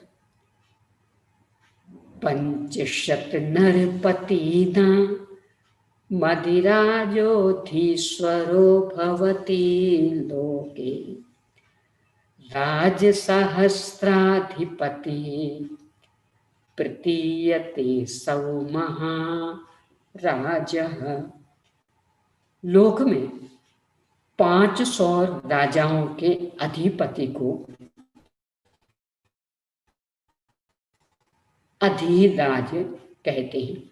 पंचशत नरपतिना मदिराजोधीश्वरो भवति लोके, राजसहस्राधिपति प्रतीयते सौ महाराजः। लोक में 500 राजाओं के अधिपति को अधिराज कहते हैं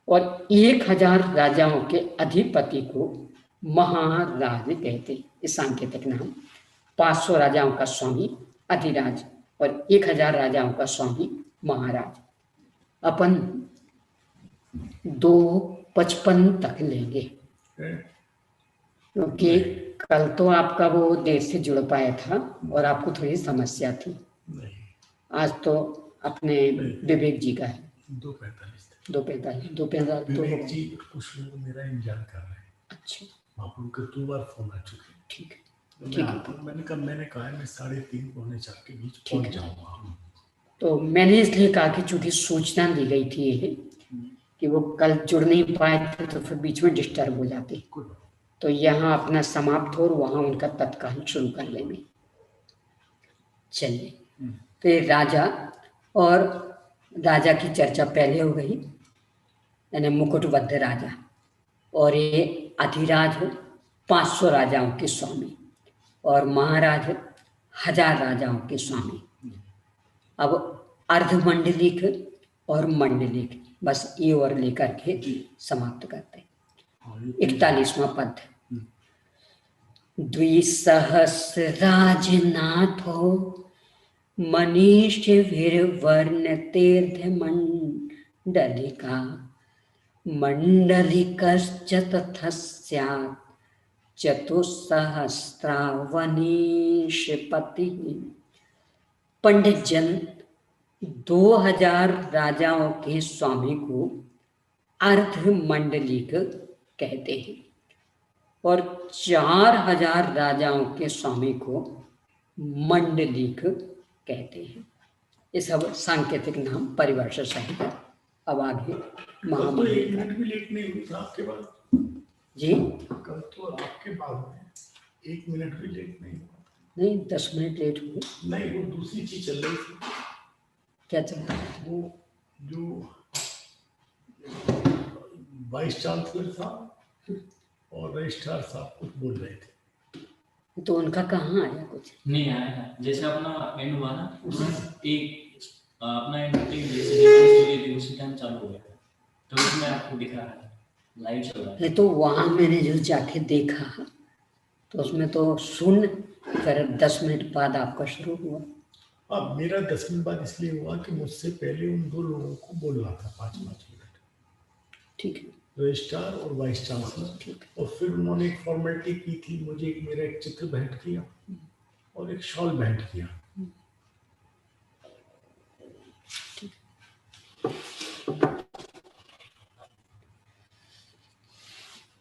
और 1000 राजाओं के अधिपति को महाराज कहते हैं। इस सांकेतिक नाम। 500 राजाओं का स्वामी अधिराज और 1000 राजाओं का स्वामी महाराज। अपन 2:55 तक लेंगे क्योंकि कल तो आपका वो देर से जुड़ पाया था और आपको थोड़ी समस्या थी। नहीं, आज तो अपने विवेक जी का है। 2:45 2:45 विवेक जी कुछ लोग मेरा इंतजार कर रहे हैं। अच्छा, वहाँ पर उनके 2 बार फोन आ चुके हैं। ठीक है, तो मैं ठीक है। आता हूँ। मैंने कहा मैं 3:30 पौने 4 के बीच पहुँच जाऊँगा। तो मैंने इसलिए कहा कि चूंकि सूचना दी गई थी कि वो कल जुड़ नहीं पाए थे तो फिर बीच में डिस्टर्ब हो जाते, तो यहाँ अपना समाप्त हो और वहाँ उनका तत्काल शुरू कर लेंगे। चलिए, तो ये राजा और राजा की चर्चा पहले हो गई, यानी मुकुटबद्ध राजा, और ये अधिराज 500 राजाओं के स्वामी और महाराज 1000 राजाओं के स्वामी। अब अर्धमंडलिक और मंडलिक, बस ये और लेकर के समाप्त करते हैं। 41वां पद। द्विसहस्राजनाथो मनीषिभिर्वर्णतेर्धमण्डलिका, मण्डलिकश्च तथा स्यात् चतुस्सहस्रावनीशपतिः। पंडित जन 2000 राजाओं के स्वामी को अर्धमंडलिक कहते हैं और 4000 राजाओं के स्वामी को मंडलिक कहते हैं। ये सब सांकेतिक नाम परिभाषा सहित। अब आगे तो 1 मिनट भी लेट नहीं हुई था आपके बाद जी। कल तो आपके बाद में 1 मिनट भी लेट नहीं हुआ। नहीं, 10 मिनट लेट हुए। नहीं, वो दूसरी चीज चल रही थी। क्या चल रहा है? वो जो वाइस चांसलर था और रजिस्ट्रार साहब कुछ बोल रहे थे, तो उनका कहाँ आया? कुछ नहीं आया था। जैसे अपना एंड हुआ ना, उसमें एक अपना एंड जैसे उसी टाइम चालू हो गया था, तो उसमें आपको दिखा रहा है लाइव चल रहा है। तो वहाँ मैंने जो जाके देखा तो उसमें तो शून्य, फिर 10 मिनट बाद आपका शुरू हुआ। अब मेरा 10 मिनट बाद इसलिए हुआ कि मुझसे पहले उन 2 लोगों को बोलना था 5-5 मिनट, ठीक है, रजिस्ट्रार और वाइस चांसलर। ठीक है। और फिर उन्होंने एक फॉर्मेलिटी की थी, मुझे मेरा एक चित्र भेंट किया और एक शॉल भेंट किया।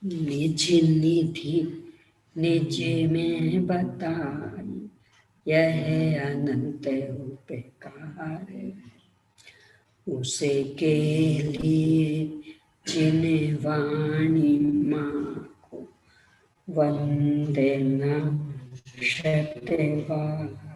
निज निधि निज में बताई, यह अनंत उपकार, उसे के लिए जिनवाणी माँ को वंदे न शतवार।